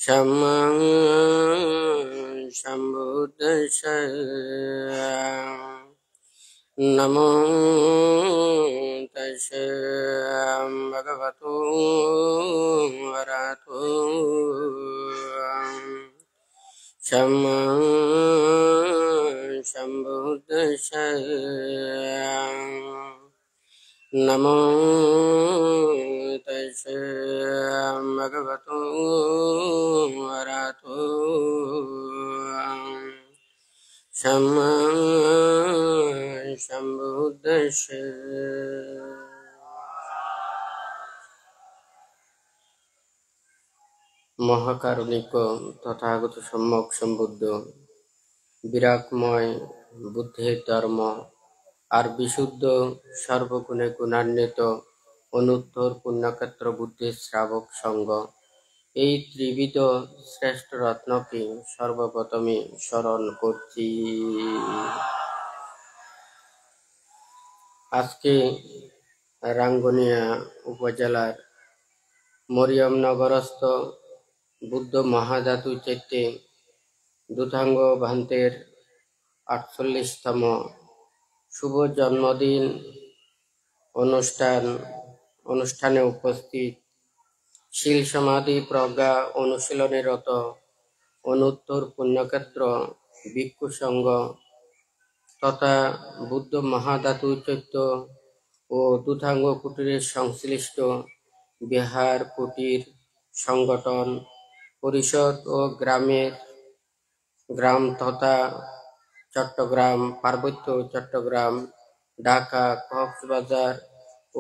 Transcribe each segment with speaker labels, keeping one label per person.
Speaker 1: Shammang Sambuddhassa Namo Tassa Bhagavato Arahato Shammang Sambuddhassa Namo Tassa Bhagavato Arahato Samma Sambuddhassa মহাকারুণিক Tathagata সম্যক সম্বুদ্ধ বিরাগময় বুদ্ধের ধর্ম আর বিশুদ্ধ সর্বগুণে গুণান্বিত অনুত্তর পুণ্যক্ষেত্র বুদ্ধির শ্রাবক সঙ্গ এই ত্রিবিধ শ্রেষ্ঠ রত্নকে সর্বপ্রথমে স্মরণ করছি। আজকে রাঙ্গুনিয়া উপজেলার মরিয়মনগরস্থ বুদ্ধ মহাধাতু চৈত্যে দুধাঙ্গ ভান্তের 48তম শুভ জন্মদিন অনুষ্ঠানে উপস্থিত শীল সমাধি প্রজ্ঞা অনুশীলনেরত অনুত্তর পুণ্যক্ষেত্র ভিক্ষু সংঘ তথা বুদ্ধ মহাধাতু চৈত্য ও দুধাঙ্গ কুটিরের সংশ্লিষ্ট বিহার কুটির সংগঠন পরিষদ ও গ্রাম তথা চট্টগ্রাম পার্বত্য চট্টগ্রাম ঢাকা কক্সবাজার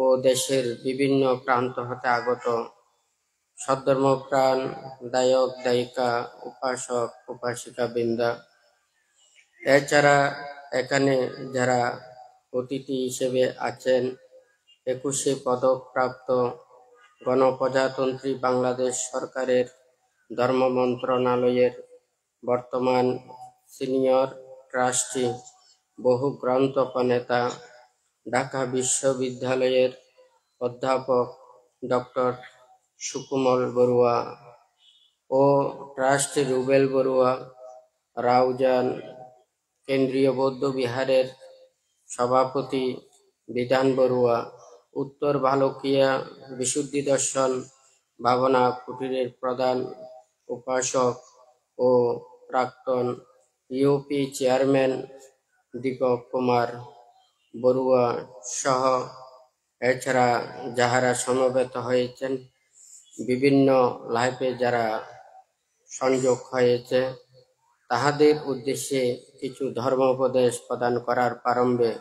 Speaker 1: ও দেশের বিভিন্ন প্রান্ত হতে আগত সদ্ধর্মপ্রাণ দায়ক দায়িকা উপাসক উপাসিকা বৃন্দা এছাড়া এখানে যারা অতিথি হিসেবে আছেন 21শে পদক প্রাপ্ত গণপ্রজাতন্ত্রী বাংলাদেশ সরকারের ধর্ম মন্ত্রণালয়ের বর্তমান সিনিয়র ট্রাস্টি বহু গ্রন্থ প্রণেতা ঢাকা বিশ্ববিদ্যালয়ের অধ্যাপক ডক্টর সুকুমল বড়ুয়া ও ট্রাস্টি রুবেল বড়ুয়া রাউজান কেন্দ্রীয় বৌদ্ধ বিহারের সভাপতি বিধান বড়ুয়া উত্তর ভালুকিয়া বিশুদ্ধি দর্শন ভাবনা কুটিরের প্রধান উপাসক ও প্রাক্তন ইউপি চেয়ারম্যান দীপক কুমার বড়ুয়া সহ এছাড়া যাহারা সমবেত হয়েছেন বিভিন্ন লাইভে যারা সংযোগ হয়েছে তাহাদের উদ্দেশ্যে কিছু ধর্মোপদেশ প্রদান করার প্রারম্ভে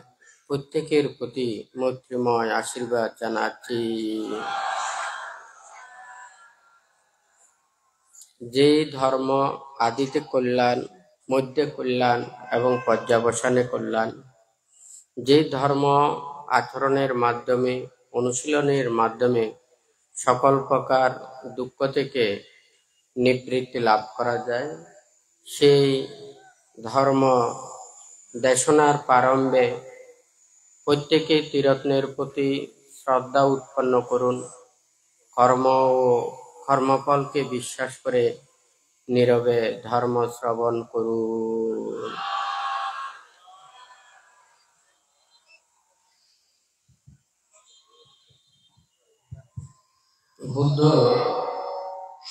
Speaker 1: প্রত্যেকের প্রতি মৈত্রীময় আশীর্বাদ জানাচ্ছি। যে ধর্ম আদিতে কল্যাণ মধ্যে কল্যাণ এবং পর্যাবসানে কল্যাণ, যে ধর্ম আচরণের মাধ্যমে অনুশীলনের মাধ্যমে সকল প্রকার দুঃখ থেকে নিবৃত্তি লাভ করা যায়, সেই ধর্ম দেশনার প্রারম্ভে প্রত্যেকে ত্রিরত্নের প্রতি শ্রদ্ধা উৎপন্ন করুন। কর্ম ও কর্মফলকে বিশ্বাস করে নীরবে ধর্ম শ্রবণ করুন। বুদ্ধ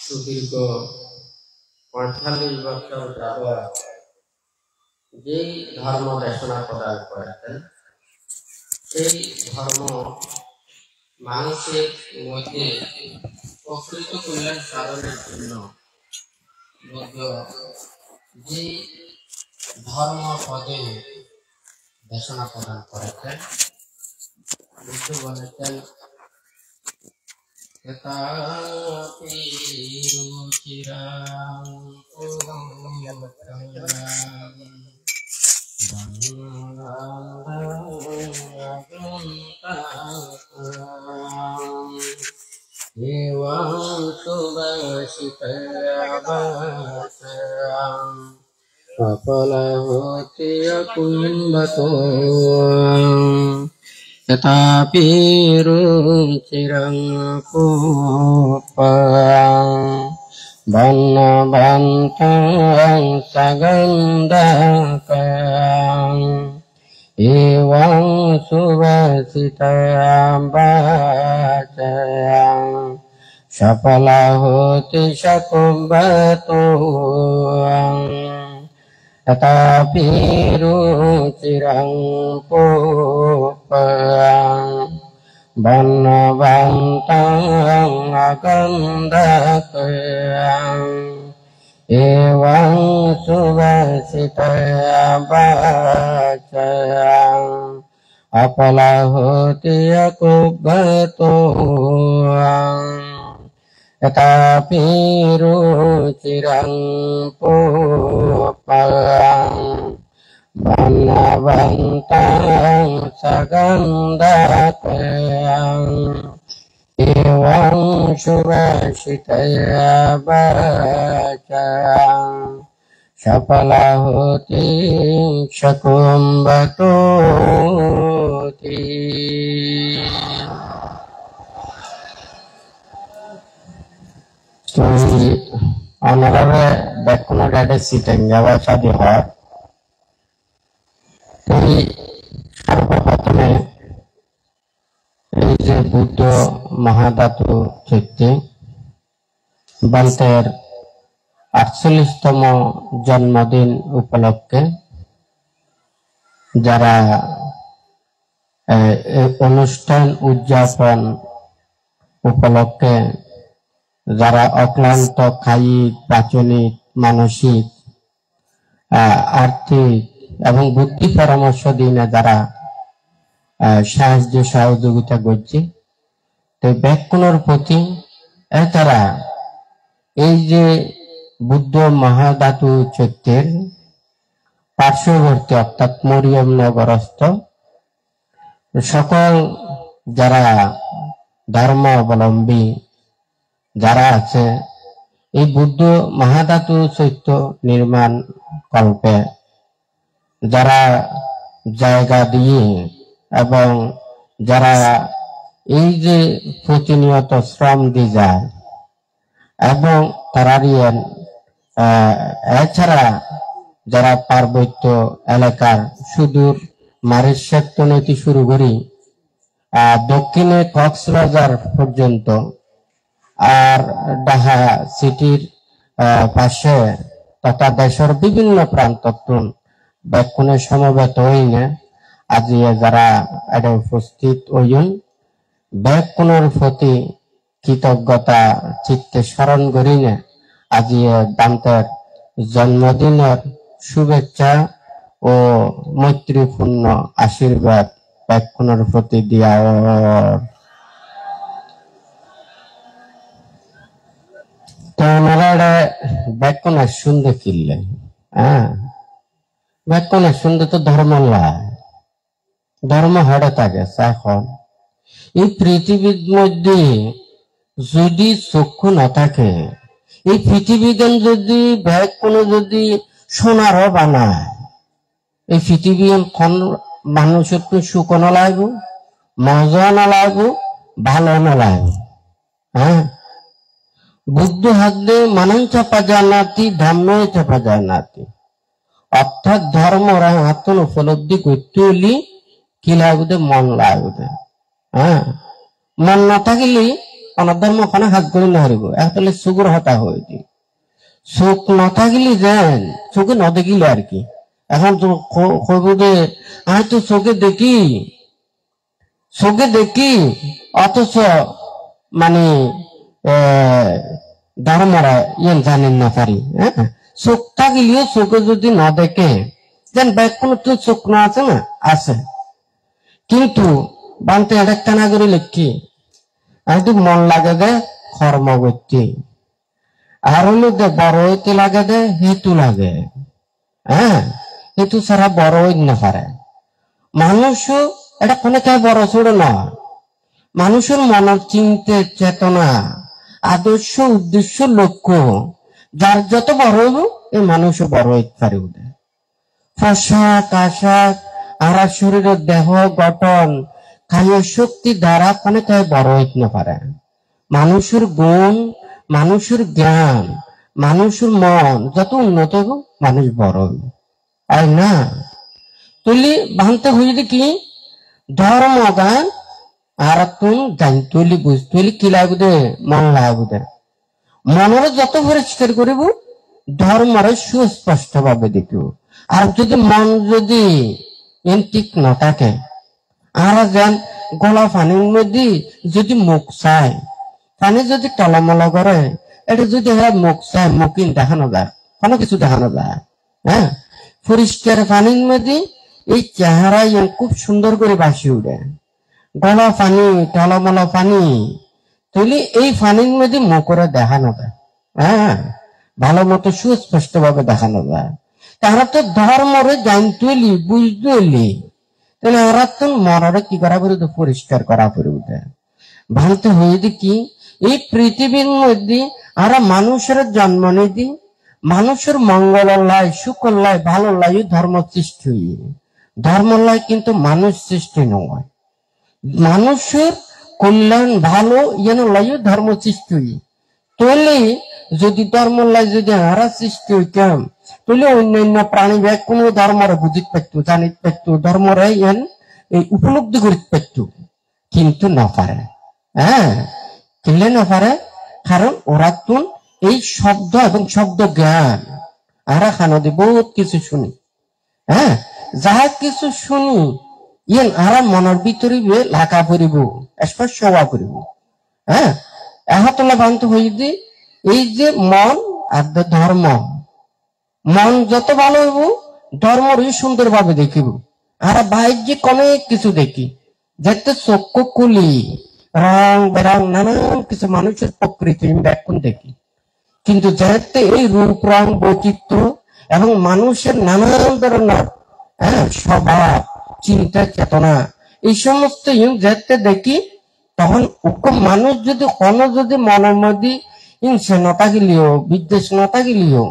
Speaker 1: সুদীর্ঘ 45 বছর যাবৎ যেই ধর্ম দেশনা প্রদান করেছেন, সেই ধর্ম মানুষের মধ্যে প্রকৃত কল্যাণ সাধনের জন্য বুদ্ধ যে ধর্ম পদে দেশনা প্রদান করেছেন, বুদ্ধ বলেছেন tetapi rucirang pupa Bannabantang sagandakang Ewang subasitayam bacayang Syapalahoti syakumbatuang Tetapi rucirang pupang Bannabantang agandakang Ewang subasitaya bacayang Apalahuti aku betuang Tetapi rucirang pupang Bannabantang sagandakang Ewang subasitaya bacayang Syapalahuti syakumbatuti. Honorable Bakunagadে সিটেঙ্গাবা সাদি হয় এই সর্বপ্রথমে এই যে বুদ্ধ মহাধাতু চৈত্যে বান্তের 48তম জন্মদিন উপলক্ষে যারা অনুষ্ঠান উদযাপন উপলক্ষে যারা অক্লান্ত কায়িক বাচনিক মানসিক আর্থিক এবং বুদ্ধি পরামর্শ দিনে যারা সাহায্য সহযোগিতা করছে তো ব্যাকুণের প্রতি তারা এই যে বুদ্ধ মহাধাতু চৈত্যের পার্শ্ববর্তী অর্থাৎ মরিয়ম নগরস্থ সকল যারা ধর্ম অবলম্বী যারা আছে এই বুদ্ধ মহাধাতু চৈত্য নির্মাণ কল্পে যারা জায়গা দিয়ে এবং যারা এই যে প্রতিনিয়ত শ্রম দিয়ে যায় এবং তারা এছাড়া যারা পার্বত্য এলাকার সুদূর মারিশাক্ত নদী শুরু করি দক্ষিণে কক্সবাজার পর্যন্ত আর ঢাকা সিটির পাশে তথা দেশের বিভিন্ন প্রান্ত ব্যাকুণে সমবেত হইনে আজি যারা এটা উপস্থিত হইন ব্যাকুণের প্রতি কৃতজ্ঞতা চিত্তে স্মরণ করিনে আজি দান্তের জন্মদিনের শুভেচ্ছা ও মৈত্রীপূর্ণ আশীর্বাদ ব্যাকুণের প্রতি দিয়া তো ওনারা ব্যাকুণে শুনতে কিনলে ব্যাকুণে শুনতে তো ধর্ম লাই ধর্ম হড়ে থাকে এখন এই পৃথিবীর মধ্যে যদি চক্ষু না থাকে এই পৃথিবীগান যদি ব্যাকুণে যদি সোনারও বানায় এই পৃথিবী মানুষের সুখ না লাগবো মজা না লাগবো ভালো না লাগবো বুদ্ধ হাতে মানন চাপা জানাতি ধর্ম চাপা জানাতি অর্থাৎ ধর্মরা হাতন উপলব্ধি করতে হলে কি লাগবে মন লাগবে মন না থাকিলে অনধর্ম খানে হাত করে না হারিব একলে সুগুর হতা হয়ে যায় চোখ না থাকিলে যেন চোখে না দেখিলে আর কি এখন তো কইব যে আমি তো চোখে দেখি অথচ মানে ধর্মরা জানেন না পারি চোখ থাকিলেও চোখে যদি না দেখে যেন ব্যাকুণ তো চোখ না আছে না আছে কিন্তু বানতে একটা না করে লিখি আমি মন লাগে দে কর্ম করতে আর হলো দে বড় হইতে লাগে দে হেতু লাগে হেতু ছাড়া বড় হইতে না পারে মানুষ এটা কোনে কে বড় ছোট না মানুষের মনের চিন্তা চেতনা আদর্শ উদ্দেশ্য লক্ষ্য যার যত বড় হইব এই মানুষও বড় হইতে পারে পোশাক আশাক আর শরীরের দেহ গঠন খাইয়ের শক্তি দ্বারা কোনে কে বড় হইতে না পারে মানুষের গুণ মানুষের জ্ঞান মানুষের মন যত উন্নত হইব মানুষ বড় হইব, আর না তুলি ভাঙতে হইলে কি ধর্ম গান আর তুন জানতলি বুঝতলি কি লাগবে মন লাগবে মনের যত পরিষ্কার করিব ধর্মরে সুস্পষ্ট ভাবে দেখিব। আর যদি মন যদি ঠিক না থাকে আর যেন গলা পানির মধ্যে যদি মুখ চায় পানি যদি টলমল করে এটা যদি মুখ চায় মুখিন দেখানো যায় কোনো কিছু দেখানো যায়। হ্যাঁ, পরিষ্কার পানির মধ্যে এই চেহারা খুব সুন্দর করে বাসি উঠে। গলা পানি টলমল পানি তুলি এই পানির মধ্যে মুখ করে দেখানো যায়। হ্যাঁ, ভালো মতো সুস্পষ্ট ভাবে দেখানো যায়। তারা তো ধর্মরে জানতলি বুঝতলি তাহলে ওরা তো মনরে কি করা পড়বে পরিষ্কার করা পড়বে। ভাঙতে হয়ে কি এই পৃথিবীর মধ্যে আর মানুষের জন্ম নিদি মানুষের মঙ্গল লাই সুখ লাই ভালো লাই ধর্ম সৃষ্টি ধর্ম লাই কিন্তু মানুষ সৃষ্টি নয়। মানুষের কল্যাণ ভালো যেন লাই ধর্ম সৃষ্টি তাহলে যদি ধর্ম লাই যদি হারা সৃষ্টি হইতাম তাহলে অন্যান্য প্রাণী ব্যাগ কোনো ধর্মরে বুঝিতে পারত জানিতে পারত ধর্মরে এই উপলব্ধি করিতে পারত কিন্তু না পারে। হ্যাঁ, কিনলে না পারে কারণ ওরা তো এই শব্দ এবং শব্দ জ্ঞান আরা খানদি বহুত কিছু শুনি। হ্যাঁ, যাহা কিছু শুনি আরা মনের ভিতরে লাখা পড়িব স্পর্শ হওয়া পড়িব। হ্যাঁ, এহতলা বান্ত হয়ে দি এই যে মন আর ধর্ম মন যত ভালো হইব ধর্মর সুন্দর ভাবে দেখিব। আর বাহ্যিক অনেক কিছু দেখি যাতে চক্ষু কুলি রং বেরং নানান কিছু মানুষের প্রকৃতি ব্যাখ্যান দেখি কিন্তু যাতে এই রূপ রং বৈচিত্র্য এবং মানুষের নানান ধরনের স্বভাব চিন্তা চেতনা এই সমস্ত যাতে দেখি তখন মানুষ যদি কোনো যদি মনের মধ্যে হিংসে নতা গেলিও বিদ্বেষ নতা গেলিও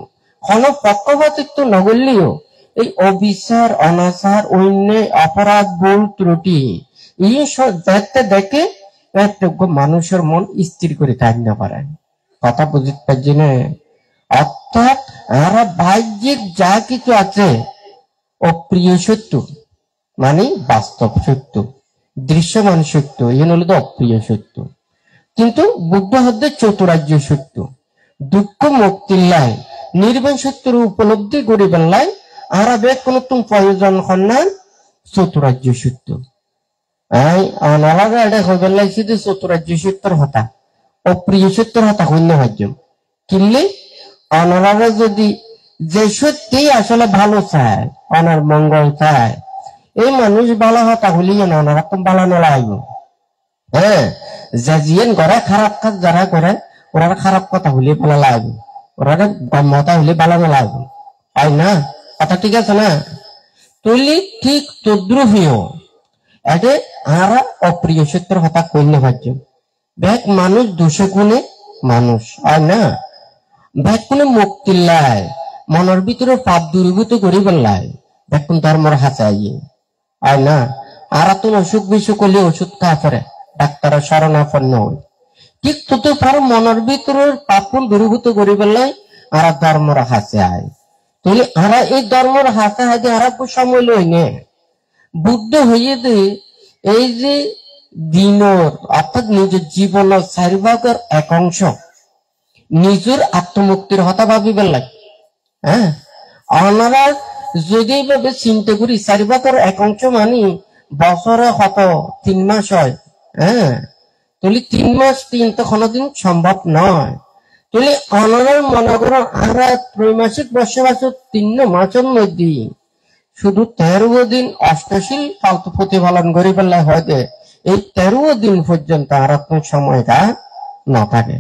Speaker 1: কোনো পক্ষপাতিত্ব নগরলিও এই অবিচার অনাচার অন্যায় অপরাধ ভুল ত্রুটি এই সব যাতে দেখে মানুষের মন স্থির করে থাকতে পারে। কথা বুঝতে পারছি না? অর্থাৎ আমরা বাহ্যিক যা কিছু আছে অপ্রিয় সত্য মানে বাস্তব সত্য দৃশ্যমান সত্য এন হলো অপ্রিয় সত্য কিন্তু বুদ্ধ হচ্ছে চতুরাজ্য সত্য দুঃখ মুক্তির লাই নির্বাণ সত্যের উপলব্ধি করিবার লাই আর বেগ কোন তুমি প্রয়োজন হন না চতুরাজ্য সত্য। অনালাদা এটা হইবার লাগছে যে চতুরাজ্য সত্যের হতা অপ্রিয় সত্যের হতা হইন্য ভাজ্য কিনলে অনালাদা যদি যে সত্যি আসলে ভালো চায় অনার মঙ্গল চায় এই মানুষ ভালো হতা হলি ওনারা তো ভালো নলাইব। হ্যাঁ, যা জিয়েন করে খারাপ কাজ যারা করে ওরা খারাপ কথা হলে ভালো লাগবে ওরা গম্যতা হলে ভালো লাগবে তাই না? কথা ঠিক আছে না? তুলি ঠিক তদ্রুপীয় এতে আর অপ্রিয় সত্যের হতা কইন্য ভাজ্য ব্যাগ মানুষ দোষে গুণে মানুষ আর না ব্যাগ কোনে মুক্তির লাই মনের ভিতরে পাপ দূরীভূত করিবার লাই দেখুন ধর্মর হাঁচাইয়ে আর না আর তুমি অসুখ বিসুখ করলে ওষুধ খাওয়া পরে ডাক্তারের শরণাপন্ন হয় ঠিক তত পারো মনের ভিতরে পাপুন দূরীভূত করিবার লাই আর ধর্মর হাসে আয় তাহলে আর এই ধর্মর হাসে হাতে আর সময় লই নে বুদ্ধ হইয়ে দে এই যে দিনর অর্থাৎ নিজের জীবনের চারিভাগের এক অংশ নিজের আত্মমুক্তির হতা ভাবিবার লাগে। হ্যাঁ, ওনারা যদি ভাবে চিন্তা করি চারিভাগের এক অংশ মানি বছরে হত 3 মাস হয়। হ্যাঁ, তাহলে 3 মাস 3 তো কোনোদিন সম্ভব নয়। তাহলে ওনার মনে করো আমরা ত্রৈমাসিক বসবাস 3 মাসের মধ্যে শুধু 13 দিন অষ্টশীল ফালতু প্রতিফলন করি পেলে হয়তো এই 13 দিন পর্যন্ত আর আপনার সময়টা না থাকে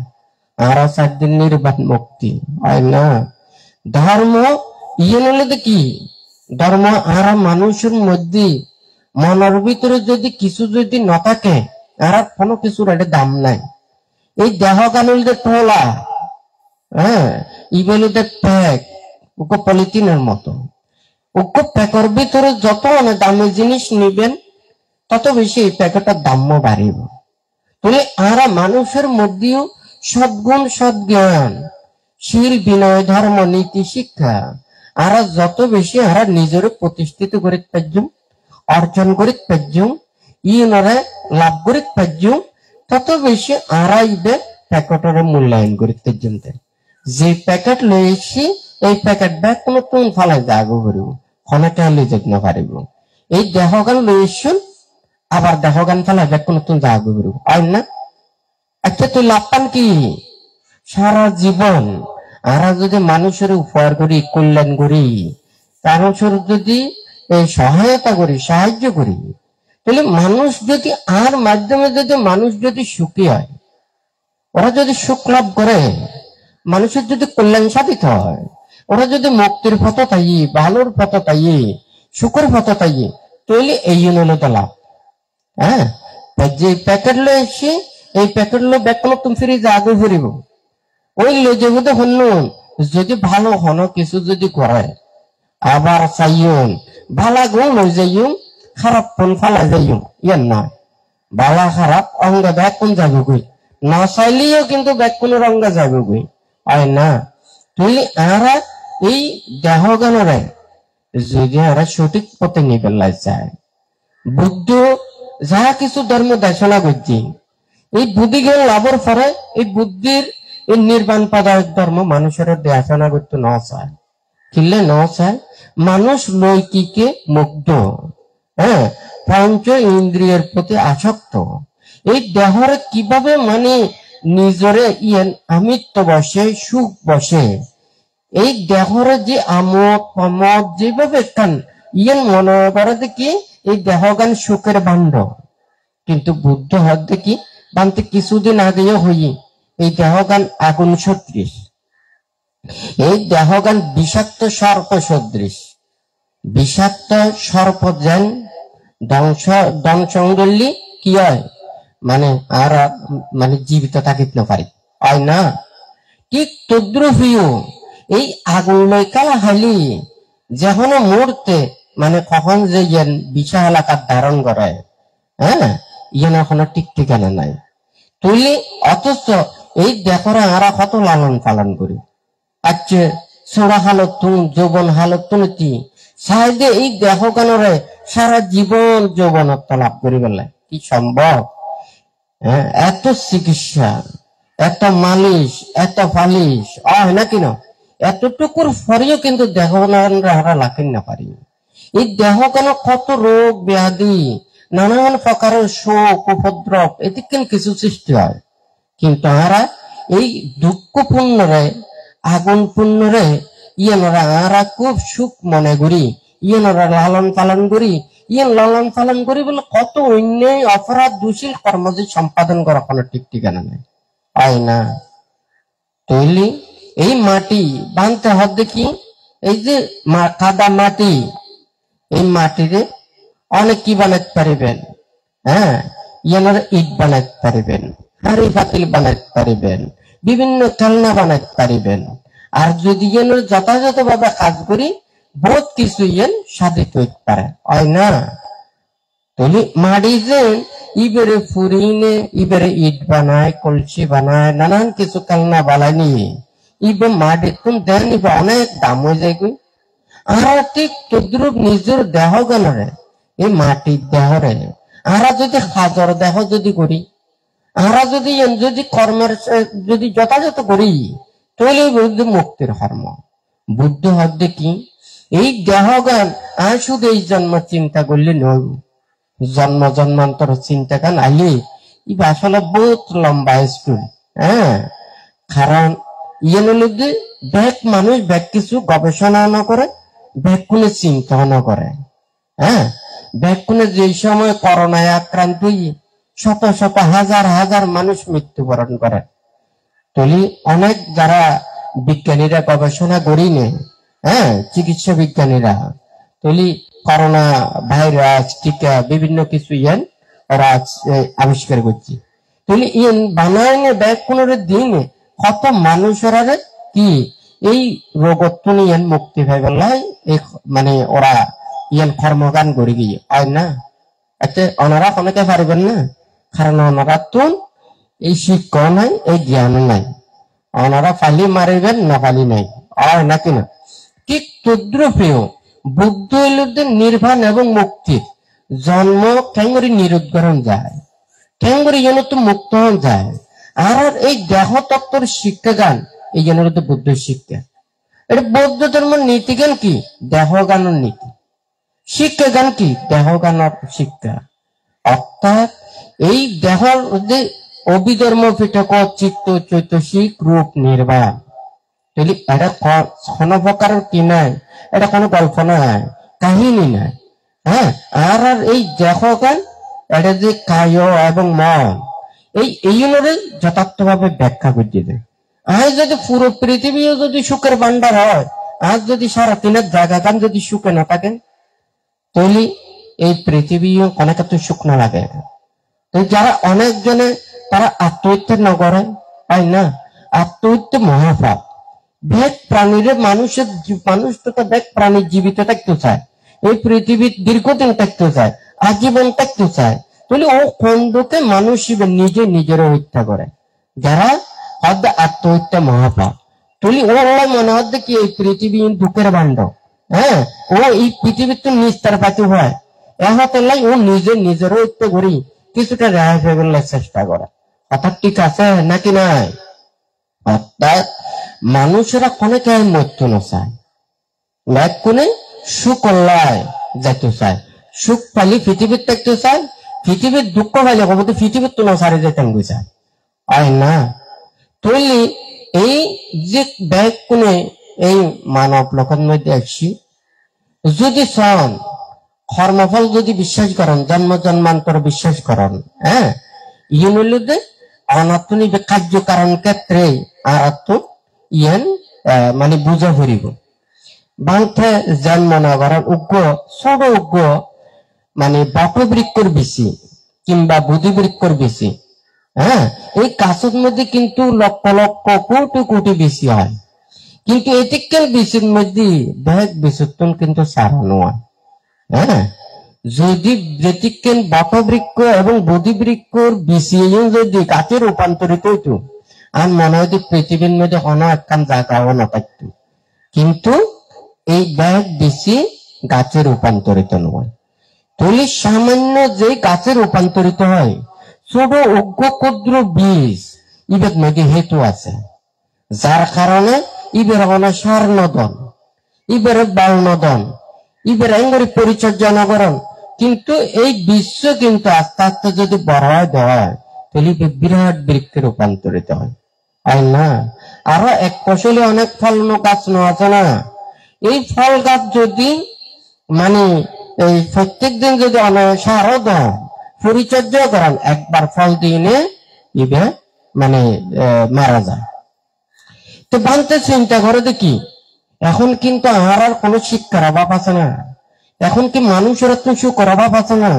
Speaker 1: আর 4 দিন নির্বাণ মুক্তি হয় না। ধর্ম ইয়ে নলে কি ধর্ম আর মানুষের মধ্যে মনের ভিতরে যদি কিছু যদি না থাকে আর কোনো কিছুর একটা দাম নাই। এই দেহ কানুল যে টোলা হ্যাঁ ইবেলিতে প্যাক ওকে পলিথিনের মতো ওকে প্যাকের ভিতরে যত অনেক দামি জিনিস নিবেন তত বেশি এই প্যাকেটের দামও বাড়িব। তাহলে আর মানুষের মধ্যেও সদ্গুণ সদ্জ্ঞান শীল বিনয় ধর্ম নীতি শিক্ষা আর যত বেশি আর নিজের প্রতিষ্ঠিত করিতে পারজুম, অর্জন করিতে পারজুম, ইনরে লাভ করিতে পারজুম, তত বেশি আর ইবে প্যাকেটের মূল্যায়ন করিতে পারজুম। যে প্যাকেট লইছি এই প্যাকেট ব্যাগ কোনো তুম ফালাই যাগো করিব, ক্ষণটা লই যেতে না পারিব। এই দেহগান লইছুন আবার দেহগান ফালাই ব্যাগ কোনো তুম যাগো করিব, আই না? আচ্ছা তুই লাভ পান কি? সারা জীবন আমরা যদি মানুষের উপকার করি, কল্যাণ করি, মানুষের যদি সহায়তা করি, সাহায্য করি, তাহলে মানুষ যদি আর মাধ্যমে যদি মানুষ যদি সুখী হয়, ওরা যদি সুখ লাভ করে, মানুষের যদি কল্যাণ সাধিত হয়, ওরা যদি মুক্তির পথ তাই, ভালোর পথ তাই, সুখের পথ তাই, তাহলে এই হলো তো লাভ। হ্যাঁ, যে প্যাকেট লো এসে এই প্যাকেট লো ব্যাগ কোনো তুমি ফিরে আগে ফিরিব, ওই লেজে বোধ হনুন যদি ভালো হন কিছু যদি করে, আবার চাইন ভালা গুণ লই যাইম, খারাপ কোন ফালা যাইম, ইয়ার নয়। ভালা খারাপ অঙ্গ ব্যাগ কোন যাবে গই, না চাইলেও কিন্তু ব্যাগ কোন অঙ্গ যাবে গই, আয় না? তুই আরা এই দেহগানরে যদি আরা সঠিক পথে নিবে চায়, বুদ্ধ যাহা কিছু ধর্ম দেশনা করছি, এই বুদ্ধি জ্ঞান লাভের পরে এই বুদ্ধির এই নির্বাণ পদার্থ ধর্ম মানুষের দেশনা করতে ন চায়, কিনলে ন চায়। মানুষ লৌকিকে মুগ্ধ, হ্যাঁ, পঞ্চ ইন্দ্রিয়ের প্রতি আসক্ত। এই দেহরে কিভাবে মানে নিজরে ইয়েন আমিত্ব বসে, সুখ বসে, এই দেহরে যে আমোদ প্রমোদ যেভাবে কান ইয়েন মনে করে কি এই দেহগান সুখের ভাণ্ড। কিন্তু বুদ্ধ হতে কি বানতে কিছুদিন আগেও হই এই দেহগান আগুন সদৃশ, এই দেহগান বিষাক্ত সর্প সদৃশ। বিষাক্ত সর্প যেন দংশলি কি হয় মানে আর মানে জীবিত থাকিতে না পারি, হয় না? ঠিক তদ্রুপীয় এই আগুন লইকাল হালি যেন মুহূর্তে মানে কখন যে ইয়েন বিশাল এলাকার ধারণ করে, হ্যাঁ, ইয়েন এখনো ঠিক ঠিকানা নাই। তুই অথচ এই দেখরে আরা কত লালন পালন করি, আচ্ছা ছোড়া হালত তুম যৌবন হালত তুমতি সাহায্যে এই দেহ কানরে সারা জীবন যৌবনত্ব লাভ করি বলে কি সম্ভব? হ্যাঁ, এত চিকিৎসা, এত মালিশ, এত ফালিশ হয় না কিনা, এতটুকুর পরেও কিন্তু দেহ হারা লাখিন না পারি। এই দেহ কেন কত রোগ ব্যাধি, নানান প্রকারের শোক উপদ্রব এদিকে কিছু সৃষ্টি হয়, কিন্তু আমরা এই দুঃখপূর্ণ রে আগুন পূর্ণ রে ইয়েনরা আমরা খুব সুখ মনে করি, ইয়েনরা লালন পালন করি, ইয়েন লালন পালন করি বলে কত অন্যায় অপরাধ দূষিল কর্ম যে সম্পাদন করা কোনো ঠিক ঠিকানা নেই, হয় না? তৈলি এই মাটি বানতে হবে দেখি, এই যে কাদা মাটি, এই মাটিরে অনেক কি বানাতে পারিবেন, হ্যাঁ, ইয়েনরা ইট বানাতে পারিবেন, হাড়ি পাতিল বানাতে পারিবেন, বিভিন্ন খেলনা বানাতে পারিবেন। আর যদি ইয়েন যথাযথ ভাবে কাজ করি বহুত কিছু ইয়েন সাধিত হইতে পারে, হয় না? তাহলে মাটি যে ইবেরে ফুরিনে ইবেরে ইট বানায়, কলসি বানায়, নানান কিছু খেলনা বানায়নি, ইবে মাটি তুমি দেন ইবে অনেক দাম হয়ে যায় গই। আর ঠিক তদ্রুপ নিজের দেহ গণরে এই মাটির দেহরে আমরা যদি হাজর দেহ যদি করি, আমরা যদি যদি কর্মের যদি যথাযথ করি, তাহলে বুদ্ধ মুক্তির কর্ম। বুদ্ধ হদ্দে কি এই দেহগান আর শুধু এই জন্ম চিন্তা করলে নয়, জন্ম জন্মান্তর চিন্তা গান আইলে ইবা আসলে বহুত লম্বা স্কুল, হ্যাঁ। কারণ ইয়ে লোকদের ব্যাগ মানুষ ব্যাগ কিছু গবেষণা না করে, ব্যাগ কোনে চিন্তা না করে, হ্যাঁ। ব্যাগ কোনে যে সময় করোনায় আক্রান্ত হয়ে শত শত হাজার হাজার মানুষ মৃত্যুবরণ করে, তলি অনেক যারা বিজ্ঞানীরা গবেষণা করিনে, হ্যাঁ, চিকিৎসা বিজ্ঞানীরা তলি করোনা ভাইরাস টিকা বিভিন্ন কিছু ইয়ান ওরা আবিষ্কার করছে। তলি ইয়ান বানায় ব্যাগ কোন দিনে কত মানুষেরা কি এই রোগত্ব ইয়ান মুক্তি পাই বলাই মানে ওরা ইয়ান কর্মগান করে গিয়ে, হয় না? আচ্ছা ওনারা অনেকে পারবেন না, কারণ ওনারা তো এই শিক্ষা নাই, এই জ্ঞান নাই। ওনারা ফালি মারিবেন না ফালি নাই হয় নাকি না। ঠিক তদ্রূপেও বুদ্ধ হইল নির্বাণ এবং মুক্তির জন্ম ঠেঙ্গরি নিরুদ্গরণ যায়, ঠেঙ্গরি যেন তো মুক্ত হন যায়। আর এই দেহ তত্ত্বর শিক্ষা গান এই জন্য তো বুদ্ধ শিক্ষা। এটা বৌদ্ধ ধর্মের নীতি জ্ঞান কি? দেহ গানের নীতি। শিক্ষা গান কি? দেহ গানের শিক্ষা। অর্থাৎ এই দেহ অভিধর্ম পিঠক চিত্ত চৈতসিক রূপ নির্বাণ। এটা কোন প্রকার কি নাই, এটা কোনো গল্প নয়, কাহিনী নাই। হ্যাঁ, আর এই দেহ গান এটা যে কায় এবং মন এই যথার্থভাবে ব্যাখ্যা করে দেয়। আজ যদি পুরো পৃথিবীও যদি সুখের ভান্ডার হয়, আজ যদি সারা দিনের জায়গা গান যদি সুখে না থাকেন, তাহলে এই পৃথিবীও অনেক তো সুখ না লাগে। যারা অনেকজনে তারা আত্মহত্যা না করে, তাই না? আত্মহত্যা মহাপাপ। বেগ প্রাণীর মানুষ তো বেগ প্রাণী জীবিত থাকতে চায়, এই পৃথিবীর দীর্ঘদিন থাকতে চায়, আজীবন থাকতে চায়। তাহলে ও খণ্ডকে মানুষ নিজে নিজের হত্যা করে, যারা আত্মহত্যা মহাপাপ। তাহলে ও মনে হচ্ছে কি এই পৃথিবী দুঃখের ভাণ্ড। হ্যাঁ, ও এই পৃথিবীর তো নিস্তার পাতি হয়, এহাতেলাই ও নিজে নিজের হত্যা করি কিছুটা রেহাই ফেরার চেষ্টা করে। অর্থাৎ ঠিক আছে নাকি নাই? অর্থাৎ মানুষেরা কোনে মৃত্যু না চায়, এক কোনে সুখ যাইতে চায়, সুখ পালি পৃথিবীর থাকতে চায়, পৃথিবীর দুঃখ পাইলে কব পৃথিবীর তো না সারে যেতাম চায়, আয় না? তৈলি এই যে ব্যাগ কোনে এই মানব লোকের মধ্যে আসছি, যদি চান কর্মফল যদি বিশ্বাস করেন, জন্ম জন্মান্তর বিশ্বাস করেন, হ্যাঁ, ইউনিলে অনাত্মনি কার্যকারণ ক্ষেত্রে আর ইয়ান মানে বুঝা ফুরিব বাংথে জন্ম না করেন উগ্র ছোট উগ্র মানে বটবৃক্ষর বেশি কিংবা বুধিবৃক্ষর বেশি। হ্যাঁ, এই গাছের মধ্যে কিন্তু লক্ষ লক্ষ কোটি কোটি বেশি হয়, কিন্তু এটিক্যাল বেশির মধ্যে ব্যাগ বেশিত্বন কিন্তু সারানো হয়। হ্যাঁ, যদি ব্যতিক্যান বটবৃক্ষ এবং বুধিবৃক্ষর বেশি যদি গাছে রূপান্তরিত হইতো, আর মনে হয় পৃথিবীর মধ্যে কোনো একখান জায়গাও না থাকতো। কিন্তু এই ব্যাগ বেশি গাছে রূপান্তরিত নয়। তাহলে সামান্য যে গাছে রূপান্তরিত হয় ছোট অজ্ঞ ক্ষুদ্র বীজ ইবের মধ্যে হেতু আছে, যার কারণে ইবের হলো স্বর্ণদন, ইবের বাউনদন, ইবের এঙ্গরি পরিচর্যা নগরণ। কিন্তু এই বিশ্ব কিন্তু আস্তে আস্তে যদি বড় হয় দেয়, তাহলে বিরাট বৃক্ষে রূপান্তরিত হয়, তাই না? আরো এক ফসলে অনেক ফল গাছ আছে না, এই ফল গাছ যদি মানে এই প্রত্যেক দিন যদি সারও দেন, পরিচর্যা করেন, একবার ফল দিয়ে ইবে মানে মারা যায়। তো বানতে চিন্তা করে দেখি, এখন কিন্তু আমার আর কোন শিক্ষার অভাব আছে না, এখন কি মানুষের তো সুখের অভাব আছে না,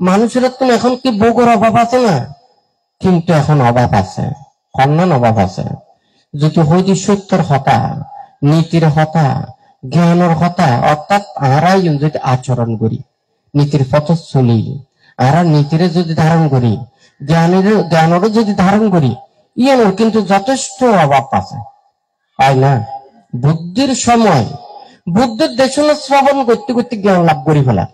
Speaker 1: মানুষের তো এখন কি ভোগের অভাব আছে না? কিন্তু এখন অভাব আছে, কন্যান অভাব আছে। যদি হইতে সত্যের হতা, নীতির হতা, জ্ঞানের হতা, অর্থাৎ আরাই যদি আচরণ করি, নীতির পথ চলি, আর নীতিরে যদি ধারণ করি, জ্ঞানেরও যদি ধারণ করি, ইয়ানোর কিন্তু যথেষ্ট অভাব আছে, তাই না? বুদ্ধির সময় বুদ্ধের দেশন শ্রবণ করতে করতে জ্ঞান লাভ করি ফেলা,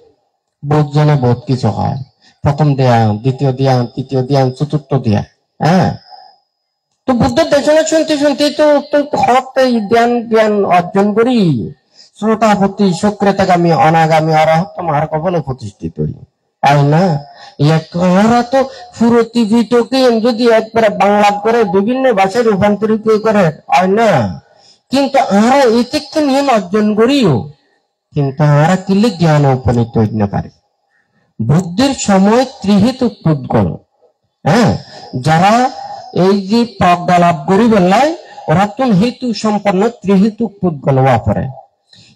Speaker 1: বোধ জনে বোধ কিছু হয়, প্রথম ধ্যান, দ্বিতীয় ধ্যান, তৃতীয় ধ্যান, চতুর্থ ধ্যান। হ্যাঁ, তো বুদ্ধের দেশনা শুনতে শুনতে তো জ্ঞান জ্ঞান অর্জন করি, শ্রোতাপতি সক্রেতাগামী অনাগামী অরহত মার্গ বলে প্রতিষ্ঠিত হই, তাই না? এরা তো পুরো টিভিটাকে যদি একবারে বাংলা করে বিভিন্ন ভাষায় রূপান্তরিত করে, হয় না? কিন্তু আমরা এতে নিয়ম অর্জন করিও, কিন্তু আমরা কিলে জ্ঞান উপনীত হইতে পারে। বুদ্ধির সময় ত্রিহেতু পুদ্গল, হ্যাঁ, যারা এই যে প্রজ্ঞা লাভ করি বেলায় ওরা তো হেতু সম্পন্ন ত্রিহেতুক পুদ্গল হওয়া পড়ে।